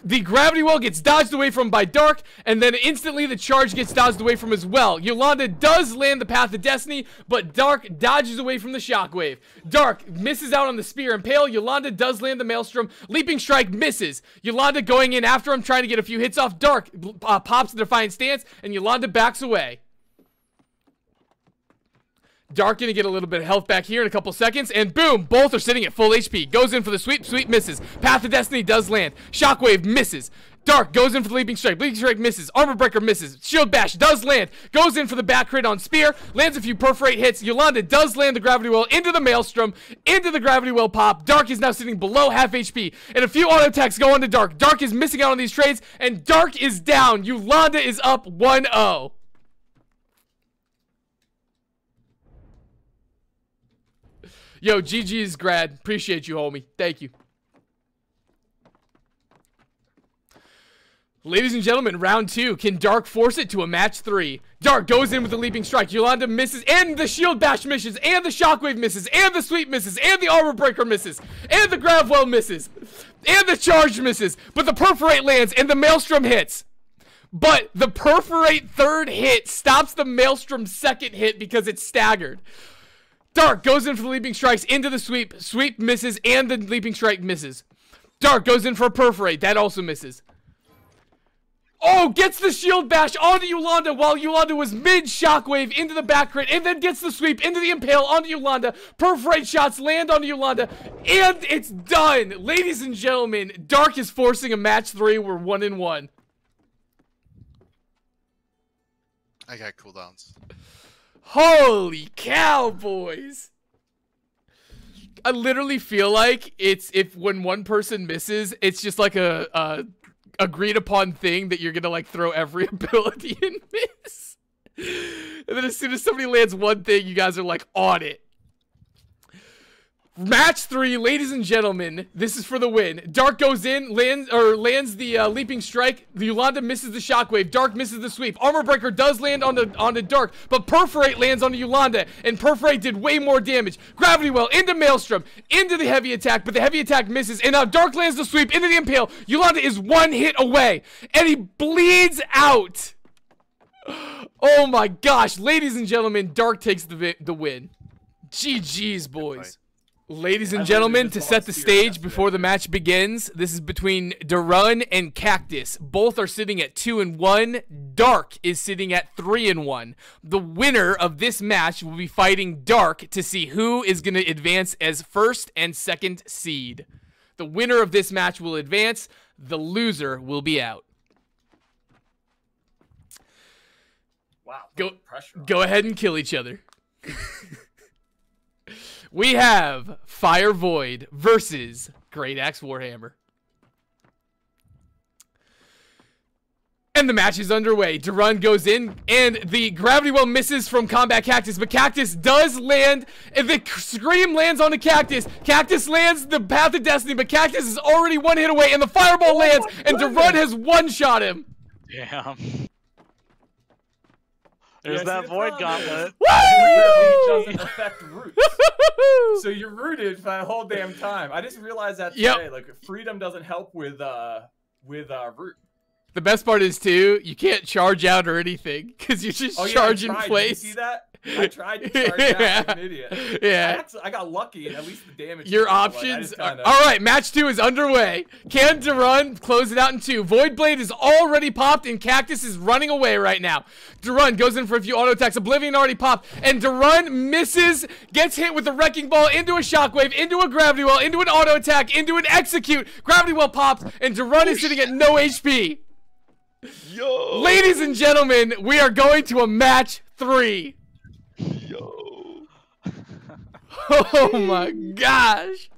The gravity well gets dodged away from by Dark, and then instantly the charge gets dodged away from as well. Yolanda does land the Path of Destiny, but Dark dodges away from the shockwave. Dark misses out on the Spear Impale. Yolanda does land the Maelstrom. Leaping Strike misses. Yolanda going in after him, trying to get a few hits off. Dark pops the Defiant Stance, and Yolanda backs away. Dark gonna get a little bit of health back here in a couple seconds, and boom, both are sitting at full HP. Goes in for the sweep, sweep misses. Path of Destiny does land. Shockwave misses. Dark goes in for the Leaping Strike. Leaping Strike misses. Armor Breaker misses. Shield Bash does land. Goes in for the back crit on Spear. Lands a few Perforate hits. Yolanda does land the Gravity Well into the Maelstrom. Into the Gravity Well pop. Dark is now sitting below half HP. And a few auto attacks go on to Dark. Dark is missing out on these trades, and Dark is down. Yolanda is up 1-0. Yo, GG's Grad. Appreciate you, homie. Thank you. Ladies and gentlemen, round 2. Can Dark force it to a match 3? Dark goes in with the Leaping Strike. Yolanda misses, and the Shield Bash misses, and the Shockwave misses, and the Sweep misses, and the Armor Breaker misses, and the Gravwell misses, and the Charge misses, but the Perforate lands, and the Maelstrom hits. But the Perforate third hit stops the Maelstrom second hit because it's staggered. Dark goes in for the Leaping Strikes into the Sweep. Sweep misses, and the Leaping Strike misses. Dark goes in for a Perforate. That also misses. Oh, gets the Shield Bash onto Yolanda while Yolanda was mid-Shockwave into the back crit, and then gets the sweep into the Impale onto Yolanda. Perforate shots land onto Yolanda, and it's done! Ladies and gentlemen, Dark is forcing a match 3. We're 1-1. I got cooldowns. Holy cow, boys! I literally feel like it's when one person misses, it's just like a agreed upon thing that you're gonna like throw every ability and miss. And then as soon as somebody lands one thing, you guys are like on it. Match 3, ladies and gentlemen, this is for the win. Dark goes in, lands the Leaping Strike. Yolanda misses the Shockwave. Dark misses the sweep. Armor Breaker does land onto Dark, but Perforate lands onto Yolanda, and Perforate did way more damage. Gravity Well into Maelstrom, into the heavy attack, but the heavy attack misses, and now Dark lands the sweep into the Impale. Yolanda is 1 hit away, and he bleeds out. Oh my gosh, ladies and gentlemen, Dark takes the win. GG's, boys. Ladies and gentlemen, to set the stage before the match begins, this is between DaRun and Cactus. Both are sitting at 2-1. Dark is sitting at 3-1. The winner of this match will be fighting Dark to see who is going to advance as first and second seed. The winner of this match will advance. The loser will be out. Wow. Go ahead and kill each other. We have Fire Void versus Great Axe Warhammer. And the match is underway. DaRun goes in, and the gravity well misses from Combat Cactus, but Cactus does land, and the Scream lands on the Cactus. Cactus lands the Path of Destiny, but Cactus is already one hit away, and the Fireball lands, and DaRun has one-shot him. Damn. There's that Void Gauntlet. Woo! Doesn't affect roots. So you're rooted for that whole damn time. I just realized that today. Like, freedom doesn't help with root. The best part is, too, you can't charge out or anything, because you just charge in place. Did you see that? I tried to charge out like an idiot. Yeah. I got lucky, and at least the damage. Your options are... Alright, match 2 is underway. Can DaRun close it out in 2? Void Blade is already popped, and Cactus is running away right now. DaRun goes in for a few auto attacks. Oblivion already popped, and DaRun misses, gets hit with a Wrecking Ball into a Shockwave, into a Gravity Well, into an auto attack, into an Execute. Gravity Well pops, and DaRun is sitting at no HP. Yo. Ladies and gentlemen, we are going to a match 3. Yo. Oh my gosh.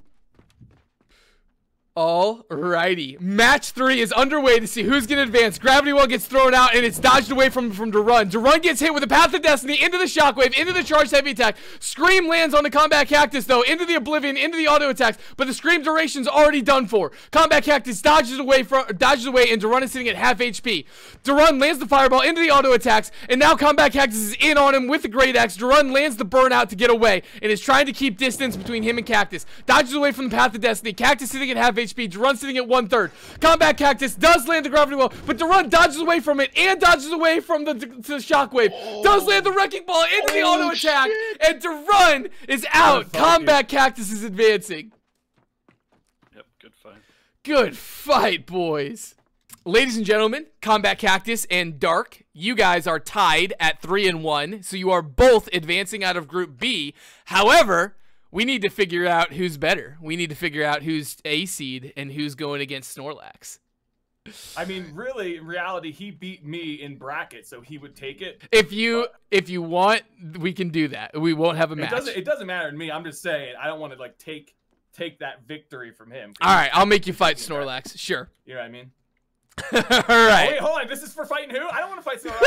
Alrighty. Match 3 is underway to see who's going to advance. Gravity Well gets thrown out, and it's dodged away from DaRun. DaRun gets hit with the Path of Destiny, into the Shockwave, into the Charged Heavy Attack. Scream lands on the Combat Cactus, though, into the Oblivion, into the auto attacks, but the Scream duration's already done for. Combat Cactus dodges away, and DaRun is sitting at half HP. DaRun lands the Fireball into the auto attacks, and now Combat Cactus is in on him with the Great Axe. DaRun lands the Burnout to get away, and is trying to keep distance between him and Cactus. Dodges away from the Path of Destiny. Cactus sitting at half HP. DaRun sitting at 1/3. Combat Cactus does land the Gravity Well, but DaRun dodges away from it and dodges away from the Shockwave. Does land the Wrecking Ball into the auto attack, and DaRun is out. Combat Cactus is advancing. Yep, good fight. Good fight, boys. Ladies and gentlemen, Combat Cactus and Dark, you guys are tied at 3-1, so you are both advancing out of Group B. However, we need to figure out who's better. We need to figure out who's A seed and who's going against Snorlax. I mean, really, in reality, he beat me in bracket, so he would take it. If you want, we can do that. We won't have a match. It doesn't matter to me. I'm just saying, I don't want to like take that victory from him. All right, I'll make you fight Snorlax. Sure. You know what I mean? All right. Oh, wait, hold on. This is for fighting who? I don't want to fight Snorlax.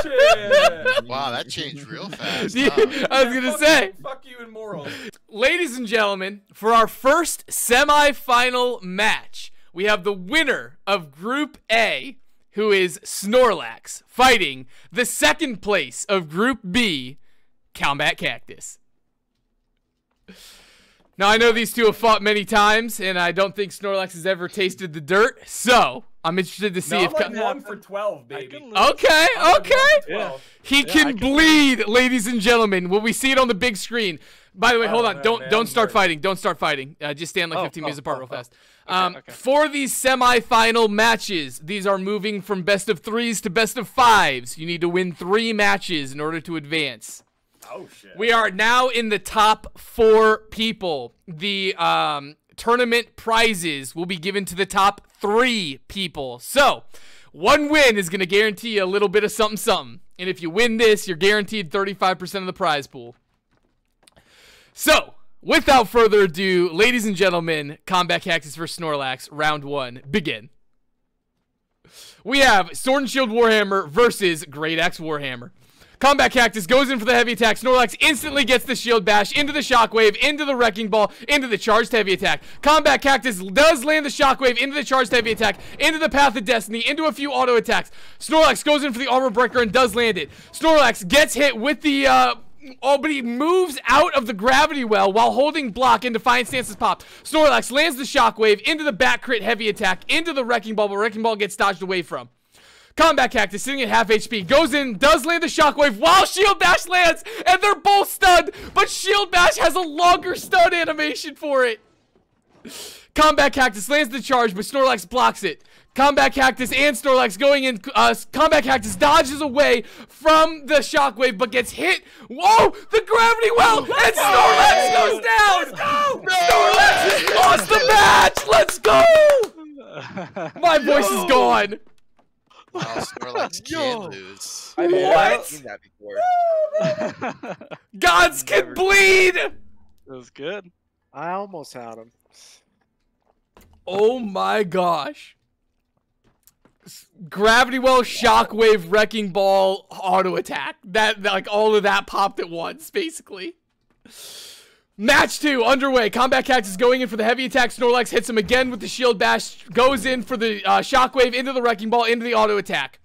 Shit. Wow, that changed real fast. Yeah, I was gonna say. Fuck you and morals. Ladies and gentlemen, for our first semi-final match, we have the winner of Group A, who is Snorlax, fighting the second place of Group B, Combat Cactus. Now, I know these two have fought many times, and I don't think Snorlax has ever tasted the dirt, so I'm interested to see if... I'm like 1 for 12, baby. Okay, okay. Yeah. He can bleed, ladies and gentlemen. Will we see it on the big screen? By the way, hold on. Don't start fighting. Don't start fighting. Just stand like 15 meters apart real fast. Okay. For these semi-final matches, these are moving from best of 3s to best of 5s. You need to win 3 matches in order to advance. Oh, shit. We are now in the top 4 people. The tournament prizes will be given to the top 3 people. So, 1 win is going to guarantee you a little bit of something, something. And if you win this, you're guaranteed 35% of the prize pool. So, without further ado, ladies and gentlemen, Combat Cactus vs. Snorlax, round 1, begin. We have Sword and Shield Warhammer versus Great Axe Warhammer. Combat Cactus goes in for the heavy attack. Snorlax instantly gets the shield bash into the Shockwave, into the Wrecking Ball, into the charged heavy attack. Combat Cactus does land the Shockwave into the charged heavy attack, into the Path of Destiny, into a few auto attacks. Snorlax goes in for the Armor Breaker and does land it. Snorlax gets hit with the, but he moves out of the Gravity Well while holding block and Defiant Stances popped. Snorlax lands the Shockwave into the Bat Crit heavy attack, into the Wrecking Ball, but Wrecking Ball gets dodged away from. Combat Cactus sitting at half HP, goes in, does land the Shockwave while Shield Bash lands, and they're both stunned, but Shield Bash has a longer stun animation for it. Combat Cactus lands the charge, but Snorlax blocks it. Combat Cactus and Snorlax going in, Combat Cactus dodges away from the Shockwave, but gets hit. Whoa, the Gravity Well, and Snorlax goes down. Let's go. Snorlax has lost the match. Let's go. My voice is gone. Wow, Snorlax can lose. I mean, What? I've seen that before. Gods can bleed. It was good. I almost had him. Oh my gosh. Gravity Well, Shockwave, Wrecking Ball, Auto Attack. That like all of that popped at once, basically. Match 2 underway. Combat Cactus going in for the heavy attack. Snorlax hits him again with the shield bash. Goes in for the Shockwave into the Wrecking Ball, into the auto attack.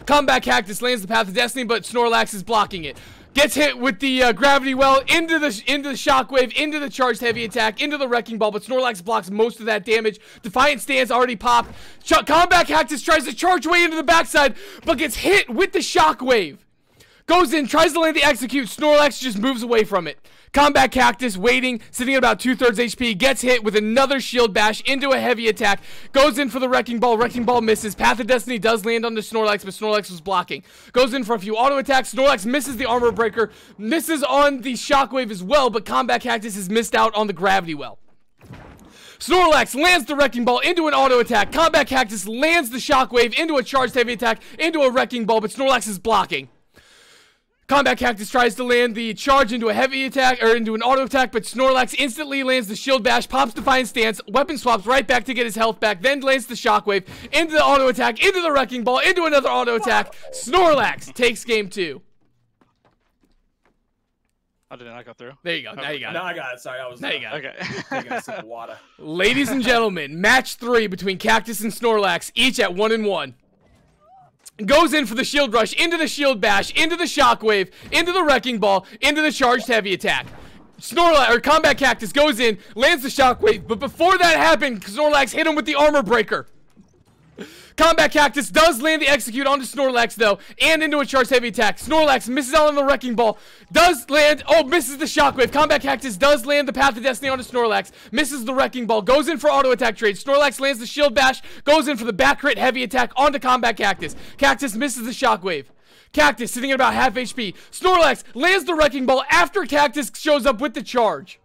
Combat Cactus lands the Path of Destiny, but Snorlax is blocking it. Gets hit with the Gravity Well into the Shockwave, into the charged heavy attack, into the Wrecking Ball, but Snorlax blocks most of that damage. Defiant Stance already popped. Combat Cactus tries to charge way into the backside, but gets hit with the Shockwave. Goes in, tries to land the Execute. Snorlax just moves away from it. Combat Cactus waiting, sitting at about 2/3 HP, gets hit with another shield bash into a heavy attack, goes in for the Wrecking Ball. Wrecking Ball misses. Path of Destiny does land on the Snorlax, but Snorlax was blocking. Goes in for a few auto attacks. Snorlax misses the Armor Breaker, misses on the Shockwave as well, but Combat Cactus has missed out on the Gravity Well. Snorlax lands the Wrecking Ball into an auto attack. Combat Cactus lands the Shockwave into a charged heavy attack, into a Wrecking Ball, but Snorlax is blocking. Combat Cactus tries to land the charge into a heavy attack, or into an auto attack, but Snorlax instantly lands the shield bash, pops Defiant Stance, weapon swaps right back to get his health back, then lands the Shockwave, into the auto attack, into the Wrecking Ball, into another auto attack. Snorlax takes game 2. Oh, did I go through? There you go. Now you got it. Now I got it. Sorry, I was Now you got it. Okay. taking a sip of water. Ladies and gentlemen, match 3 between Cactus and Snorlax, each at 1-1. Goes in for the shield rush, into the shield bash, into the Shockwave, into the Wrecking Ball, into the charged heavy attack. Combat Cactus goes in, lands the Shockwave, but before that happened, Snorlax hit him with the Armor Breaker. Combat Cactus does land the Execute onto Snorlax though, and into a charged heavy attack. Snorlax misses out on the Wrecking Ball, does land, misses the Shockwave. Combat Cactus does land the Path of Destiny onto Snorlax, misses the Wrecking Ball, goes in for auto attack trade. Snorlax lands the shield bash, goes in for the back crit heavy attack onto Combat Cactus. Cactus misses the Shockwave. Cactus sitting at about half HP. Snorlax lands the Wrecking Ball after Cactus shows up with the charge.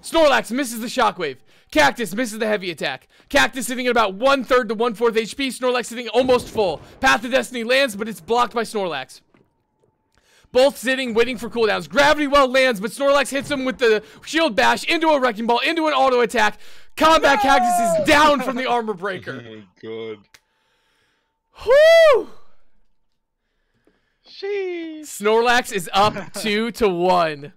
Snorlax misses the Shockwave. Cactus misses the heavy attack. Cactus sitting at about 1/3 to 1/4 HP. Snorlax sitting almost full. Path of Destiny lands, but it's blocked by Snorlax. Both sitting, waiting for cooldowns. Gravity Well lands, but Snorlax hits him with the shield bash into a Wrecking Ball, into an auto attack. Combat Cactus is down from the Armor Breaker. Oh my god. Whoo! Sheesh. Snorlax is up 2-1.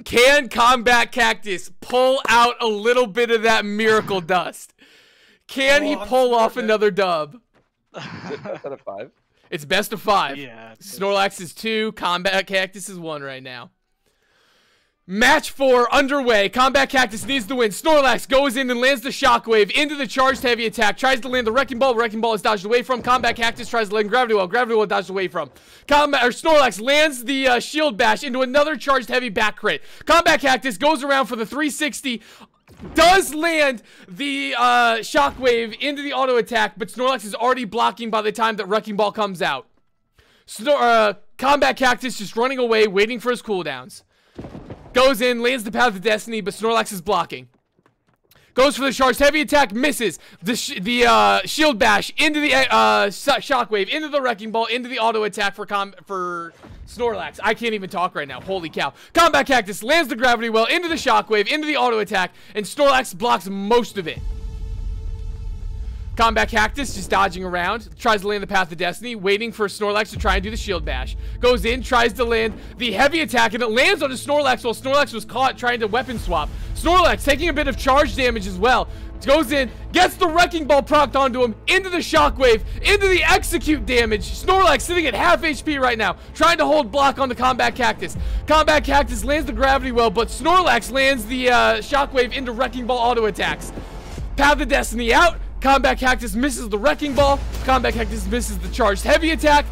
Can Combat Cactus pull out a little bit of that miracle dust? Can he pull off another dub? Is it best out of 5? It's best of 5. Yeah. Snorlax is 2. Combat Cactus is 1 right now. Match 4 underway. Combat Cactus needs to win. Snorlax goes in and lands the Shockwave into the charged heavy attack. Tries to land the Wrecking Ball. Wrecking Ball is dodged away from. Combat Cactus tries to land Gravity Well. Gravity Well dodged away from. Snorlax lands the shield bash into another charged heavy back crit. Combat Cactus goes around for the 360. Does land the Shockwave into the auto attack, but Snorlax is already blocking by the time that Wrecking Ball comes out. Combat Cactus just running away, waiting for his cooldowns. Goes in, lands the Path of Destiny, but Snorlax is blocking. Goes for the charged heavy attack, misses. The shield bash into the Shockwave, into the Wrecking Ball, into the auto attack for Snorlax. I can't even talk right now. Holy cow. Combat Cactus lands the Gravity Well into the Shockwave, into the auto attack, and Snorlax blocks most of it. Combat Cactus just dodging around, tries to land the Path of Destiny, waiting for Snorlax to try and do the shield bash. Goes in, tries to land the heavy attack, and it lands on a Snorlax while Snorlax was caught trying to weapon swap. Snorlax taking a bit of charge damage as well. Goes in, gets the Wrecking Ball procced onto him, into the Shockwave, into the Execute damage. Snorlax sitting at half HP right now, trying to hold block on the Combat Cactus. Combat Cactus lands the Gravity Well, but Snorlax lands the Shockwave into Wrecking Ball auto attacks. Path of Destiny out. Combat Cactus misses the Wrecking Ball. Combat Cactus misses the charged heavy attack.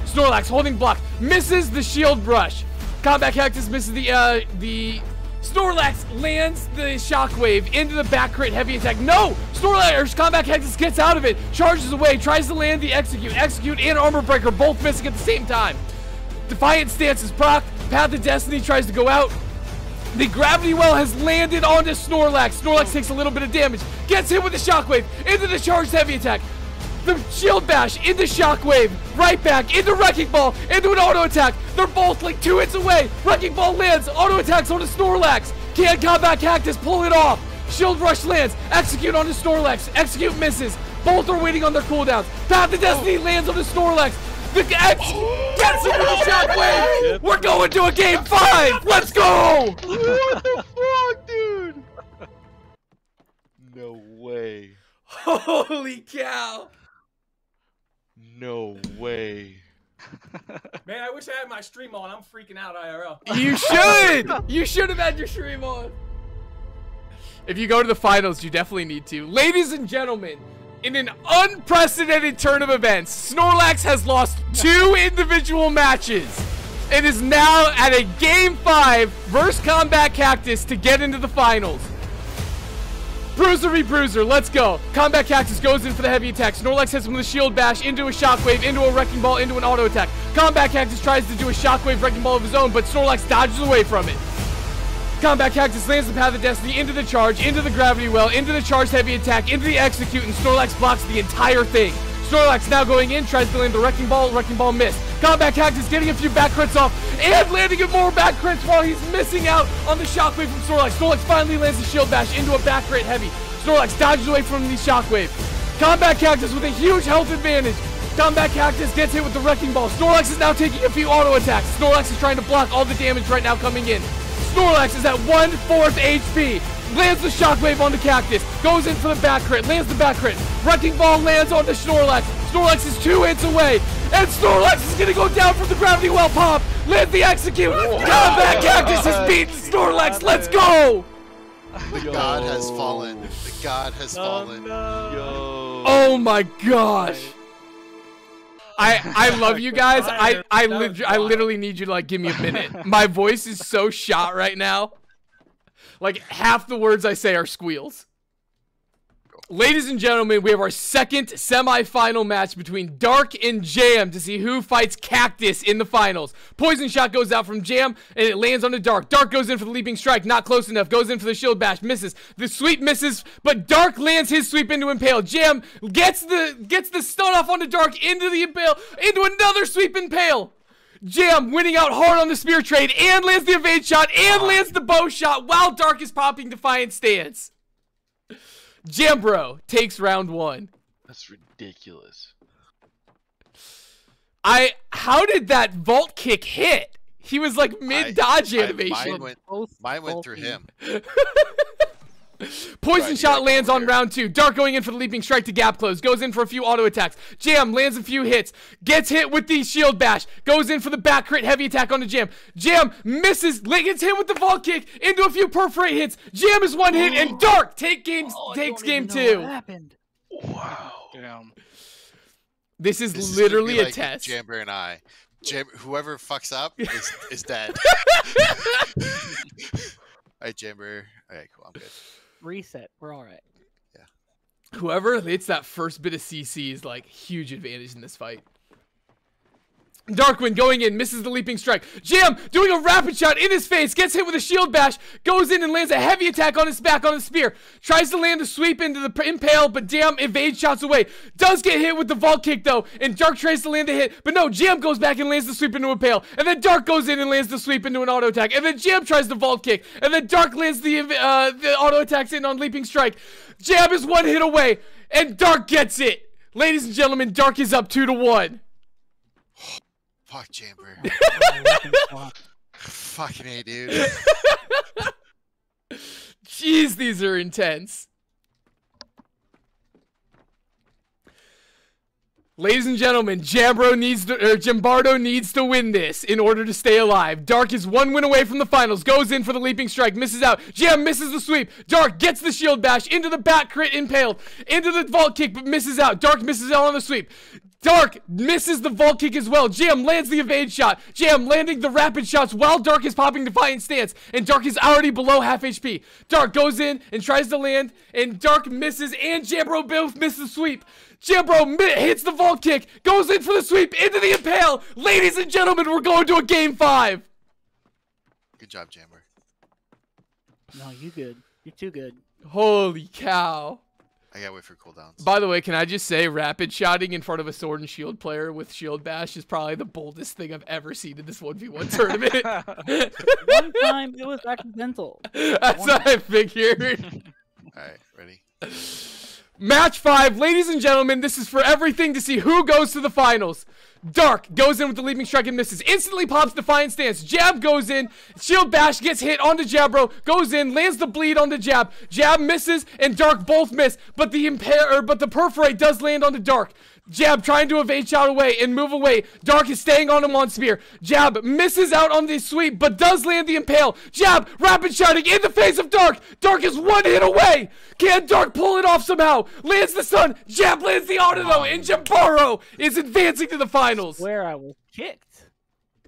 Snorlax holding block, misses the shield brush. Combat Cactus misses the Snorlax lands the Shockwave into the back crit heavy attack. No! Combat Cactus gets out of it, charges away, tries to land the Execute and Armor Breaker, both missing at the same time. Defiant Stance is proc. Path of Destiny tries to go out. The Gravity Well has landed onto Snorlax. Snorlax takes a little bit of damage. Gets hit with the Shockwave into the charged heavy attack. The shield bash into shockwave, right back into wrecking ball, into an auto attack. They're both like 2 hits away. Wrecking ball lands, auto attacks onto Snorlax. Can't combat Cactus, pull it off. Shield rush lands, execute onto Snorlax, execute misses. Both are waiting on their cooldowns. Path of Destiny lands onto Snorlax. The X gets him with a shockwave. We're going to a game 5. Let's go. What the fuck, dude? No way. Holy cow. No way. Man, I wish I had my stream on. I'm freaking out IRL. You should. You should have had your stream on. If you go to the finals, you definitely need to. Ladies and gentlemen, in an unprecedented turn of events, Snorlax has lost 2 individual matches. It is now at a game 5 versus Combat Cactus to get into the finals. Bruiser v Bruiser, let's go. Combat Cactus goes in for the heavy attack. Snorlax hits him with a shield bash, into a shockwave, into a wrecking ball, into an auto attack. Combat Cactus tries to do a shockwave wrecking ball of his own, but Snorlax dodges away from it. Combat Cactus lands the Path of Destiny into the charge, into the gravity well, into the charged heavy attack, into the execute, and Snorlax blocks the entire thing. Snorlax now going in, tries to land the wrecking ball missed. Combat Cactus getting a few back crits off, and landing more back crits while he's missing out on the shockwave from Snorlax. Snorlax finally lands the shield bash into a back crit heavy. Snorlax dodges away from the shockwave. Combat Cactus with a huge health advantage. Combat Cactus gets hit with the wrecking ball. Snorlax is now taking a few auto attacks. Snorlax is trying to block all the damage right now coming in. Snorlax is at 1/4 HP. Lands the shockwave onto Cactus. Goes in for the back crit. Lands the back crit. Wrecking ball lands onto Snorlax. Snorlax is 2 hits away. And Snorlax is going to go down from the gravity well pop. Lands the execute. Combat Cactus has beaten Snorlax. Let's go. The god has fallen. The god has fallen. Yo. Oh my gosh. I love you guys. I literally need you to like give me a minute. My voice is so shot right now. Like half the words I say are squeals. Ladies and gentlemen, we have our second semi-final match between Dark and Jam to see who fights Cactus in the finals. Poison shot goes out from Jam and it lands on the Dark. Dark goes in for the leaping strike, not close enough. Goes in for the shield bash, misses. The sweep misses, but Dark lands his sweep into Impale. Jam gets the stun off on the Dark into the Impale, into another sweep Impale. Jam winning out hard on the spear trade and lands the evade shot and lands the bow shot while Dark is popping Defiant Stance. Jambro takes round 1. That's ridiculous. How did that vault kick hit? He was like mid dodge animation. Mine went through him. Poison shot lands on round 2. Dark going in for the leaping strike to gap close. Goes in for a few auto attacks. Jam lands a few hits. Gets hit with the shield bash. Goes in for the back crit heavy attack on the Jam. Jam misses. Gets hit with the vault kick into a few perforate hits. Jam is 1 hit and Dark takes game 2. Wow. Damn. This is This literally is a test. Jamber and I. Whoever fucks up is dead. Alright, Jamber. Alright, cool. I'm good. Reset. We're all right. Whoever hits that first bit of CC is like huge advantage in this fight. Darkwyn going in, misses the leaping strike. Jam doing a rapid shot in his face, gets hit with a shield bash, goes in and lands a heavy attack on his back on the spear. Tries to land a sweep into the Impale, but Jam evades shots away. Does get hit with the vault kick though, and Dark tries to land a hit, but no, Jam goes back and lands the sweep into Impale. And then Dark goes in and lands the sweep into an auto attack. And then Jam tries the vault kick, and then Dark lands the auto attacks in on leaping strike. Jam is 1 hit away, and Dark gets it. Ladies and gentlemen, Dark is up 2-1. Fuck Jamber. Fucking A, dude. Jeez, these are intense. Ladies and gentlemen, Jambardo needs to win this in order to stay alive. Dark is 1 win away from the finals. Goes in for the leaping strike, misses out. Jam misses the sweep. Dark gets the shield bash into the back crit impaled. Into the vault kick, but misses out. Dark misses out on the sweep. Dark misses the vault kick as well. Jam lands the evade shot. Jam landing the rapid shots while Dark is popping Defiant Stance. And Dark is already below half HP. Dark goes in and tries to land. And Dark misses. And Jambro both miss the sweep. Jambro hits the vault kick. Goes in for the sweep into the Impale. Ladies and gentlemen, we're going to a game 5. Good job, Jamber. No, you good. You're too good. Holy cow. I gotta wait for cooldowns. By the way, can I just say, rapid shotting in front of a sword and shield player with shield bash is probably the boldest thing I've ever seen in this 1v1 tournament. One time it was accidental. That's what I figured. Alright, ready? Match 5, ladies and gentlemen, this is for everything to see who goes to the finals. Dark goes in with the leaping strike and misses. Instantly pops Defiant Stance. Jab goes in. Shield bash gets hit onto Jabro. Goes in, lands the bleed on the Jab. Jab misses and Dark both miss. But the Perforate does land onto Dark. Jab trying to evade shot away and move away. Dark is staying on him on Spear. Jab misses out on the sweep, but does land the Impale. Jab rapid shotting in the face of Dark. Dark is one hit away. Can Dark pull it off somehow? Lands the stun. Jab lands the auto though, and Jambardo is advancing to the finals. Where I was kicked.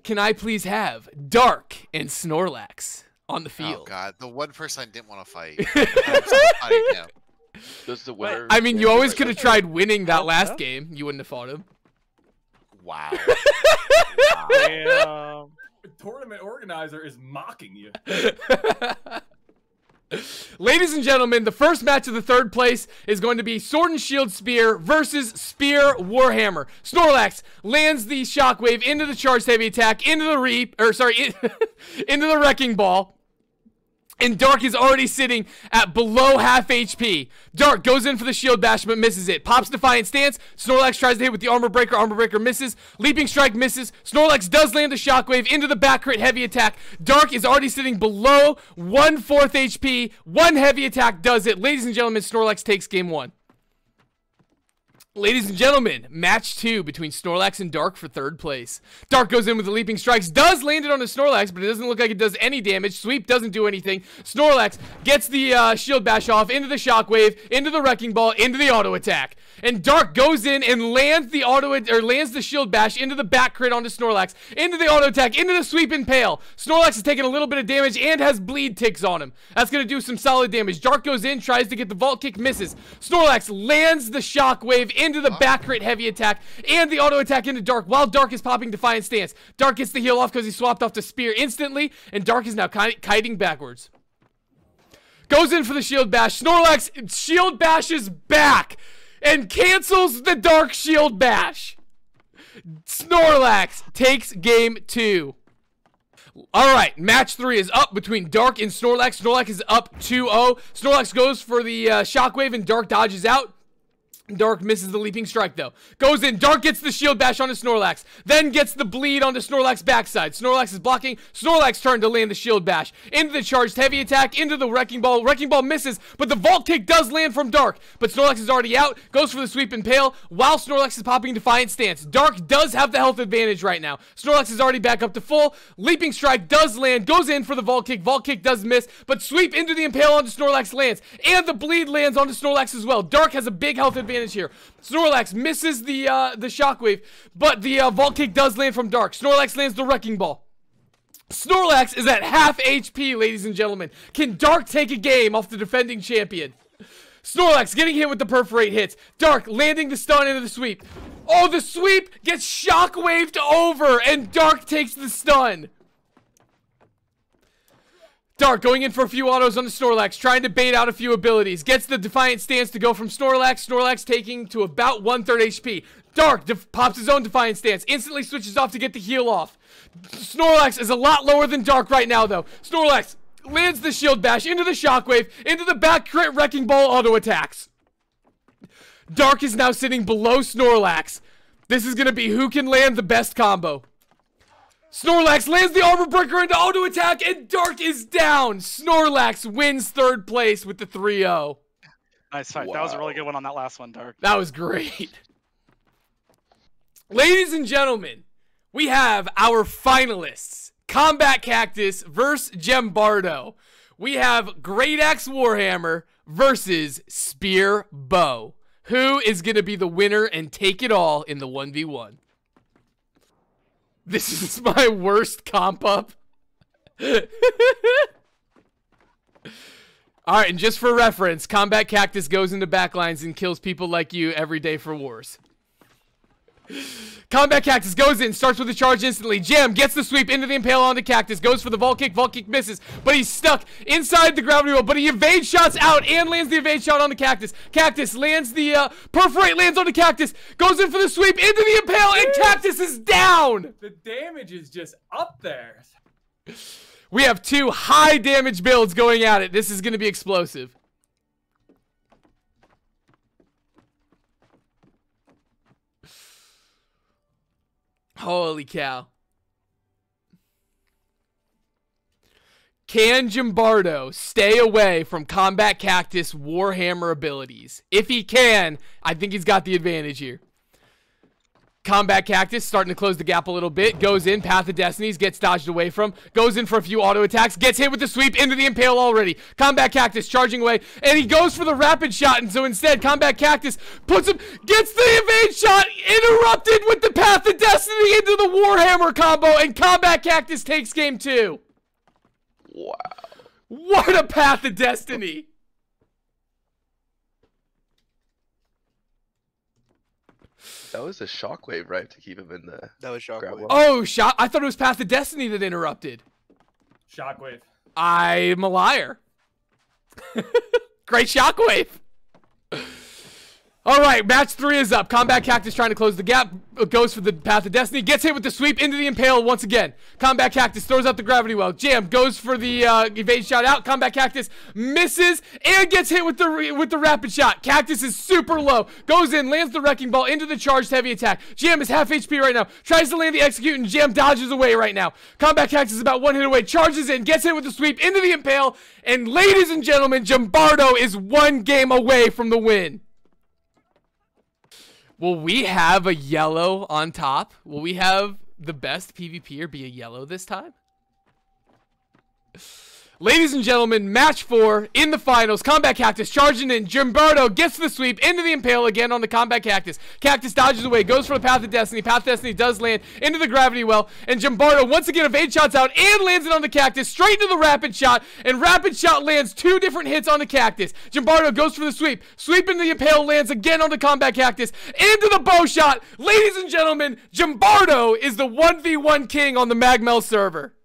Can I please have Dark and Snorlax on the field? Oh god, the one person I didn't want to fight. I'm still fighting him. Does the winner? I mean, you always could have tried winning that last game. You wouldn't have fought him. Wow. The tournament organizer is mocking you. Ladies and gentlemen, the first match of the third place is going to be Sword and Shield Spear versus Spear Warhammer. Snorlax lands the Shockwave into the charged heavy attack, into the into the Wrecking Ball. And Dark is already sitting at below half HP. Dark goes in for the shield bash but misses it. Pops Defiant Stance. Snorlax tries to hit with the Armor Breaker. Armor Breaker misses. Leaping Strike misses. Snorlax does land a Shockwave into the back crit heavy attack. Dark is already sitting below 1/4 HP. One heavy attack does it. Ladies and gentlemen, Snorlax takes game 1. Ladies and gentlemen, match 2 between Snorlax and Dark for third place. Dark goes in with the leaping strikes, does land it on a Snorlax, but it doesn't look like it does any damage. Sweep doesn't do anything. Snorlax gets the shield bash off into the Shockwave, into the Wrecking Ball, into the auto attack. And Dark goes in and lands the shield bash into the back crit onto Snorlax, into the auto attack, into the sweep impale. Snorlax is taking a little bit of damage and has bleed ticks on him. That's gonna do some solid damage. Dark goes in, tries to get the vault kick, misses. Snorlax lands the Shockwave into the back crit heavy attack and the auto attack into Dark while Dark is popping Defiant Stance. Dark gets the heal off because he swapped off to Spear instantly, and Dark is now kiting backwards. Goes in for the shield bash. Snorlax shield bashes back and cancels the Dark shield bash. Snorlax takes game 2. Alright, match 3 is up between Dark and Snorlax. Snorlax is up 2-0. Snorlax goes for the Shockwave and Dark dodges out. Dark misses the leaping strike though. Goes in. Dark gets the shield bash onto Snorlax. Then gets the bleed onto Snorlax's backside. Snorlax is blocking. Snorlax turn to land the shield bash. Into the charged heavy attack. Into the Wrecking Ball. Wrecking Ball misses, but the vault kick does land from Dark. But Snorlax is already out. Goes for the sweep impale while Snorlax is popping Defiant Stance. Dark does have the health advantage right now. Snorlax is already back up to full. Leaping strike does land. Goes in for the vault kick. Vault kick does miss, but sweep into the impale onto Snorlax lands. And the bleed lands onto Snorlax as well. Dark has a big health advantage here. Snorlax misses the Shockwave, but the vault kick does land from Dark. Snorlax lands the Wrecking Ball. Snorlax is at half HP, ladies and gentlemen. Can Dark take a game off the defending champion? Snorlax getting hit with the Perforate hits. Dark landing the stun into the sweep. Oh, the sweep gets Shockwaved over, and Dark takes the stun. Dark going in for a few autos on the Snorlax, trying to bait out a few abilities. Gets the Defiant Stance to go from Snorlax. Snorlax taking to about 1/3 HP. Dark pops his own Defiant Stance. Instantly switches off to get the heal off. Snorlax is a lot lower than Dark right now, though. Snorlax lands the shield bash into the Shockwave, into the back crit Wrecking Ball auto attacks. Dark is now sitting below Snorlax. This is going to be who can land the best combo. Snorlax lands the Armor Breaker into auto attack, and Dark is down. Snorlax wins third place with the 3-0. Nice fight. Wow. That was a really good one on that last one, Dark. That was great. Ladies and gentlemen, we have our finalists. Combat Cactus versus Jambardo. We have Great Axe Warhammer versus Spear Bow. Who is going to be the winner and take it all in the 1v1? This is my worst comp up. Alright, and just for reference, Combat Cactus goes into backlines and kills people like you every day for wars. Combat Cactus goes in, starts with a charge instantly. Jam gets the sweep into the Impale onto Cactus, goes for the Vault Kick misses, but he's stuck inside the gravity well, but he evades shots out and lands the evade shot on the Cactus. Cactus lands the Perforate, lands on the Cactus, goes in for the sweep into the Impale, and Cactus is down! The damage is just up there. We have 2 high damage builds going at it. This is going to be explosive. Holy cow. Can Jambardo stay away from Combat Cactus Warhammer abilities? If he can, I think he's got the advantage here. Combat Cactus starting to close the gap a little bit. Goes in, Path of Destinies, gets dodged away from. Goes in for a few auto attacks. Gets hit with the sweep into the Impale already. Combat Cactus charging away. And he goes for the rapid shot. And so instead, Combat Cactus puts him, gets the evade shot, interrupted with the Path of Destiny into the Warhammer combo. And Combat Cactus takes game 2. Wow. What a Path of Destiny. That was a shockwave, right? To keep him in the. That was shockwave. Oh, shot. I thought it was Path of Destiny that interrupted. Shockwave. I'm a liar. Great shockwave. All right, match 3 is up. Combat Cactus trying to close the gap. Goes for the Path of Destiny. Gets hit with the sweep into the Impale once again. Combat Cactus throws out the gravity well. Jam goes for the evade shot out. Combat Cactus misses and gets hit with the rapid shot. Cactus is super low. Goes in, lands the Wrecking Ball into the charged heavy attack. Jam is half HP right now. Tries to land the Execute and Jam dodges away right now. Combat Cactus is about 1 hit away. Charges in, gets hit with the sweep into the Impale. And ladies and gentlemen, Jambardo is 1 game away from the win. Will we have a yellow on top? Will we have the best PvPer be a yellow this time? Ladies and gentlemen, match 4 in the finals. Combat Cactus charging in. Jambardo gets the sweep into the Impale again on the Combat Cactus. Cactus dodges away, goes for the Path of Destiny. Path of Destiny does land into the gravity well. And Jambardo once again evade shots out and lands it on the Cactus. Straight into the rapid shot. And rapid shot lands 2 different hits on the Cactus. Jambardo goes for the sweep. Sweep into the Impale lands again on the Combat Cactus. Into the bow shot. Ladies and gentlemen, Jambardo is the 1v1 king on the Magmel server.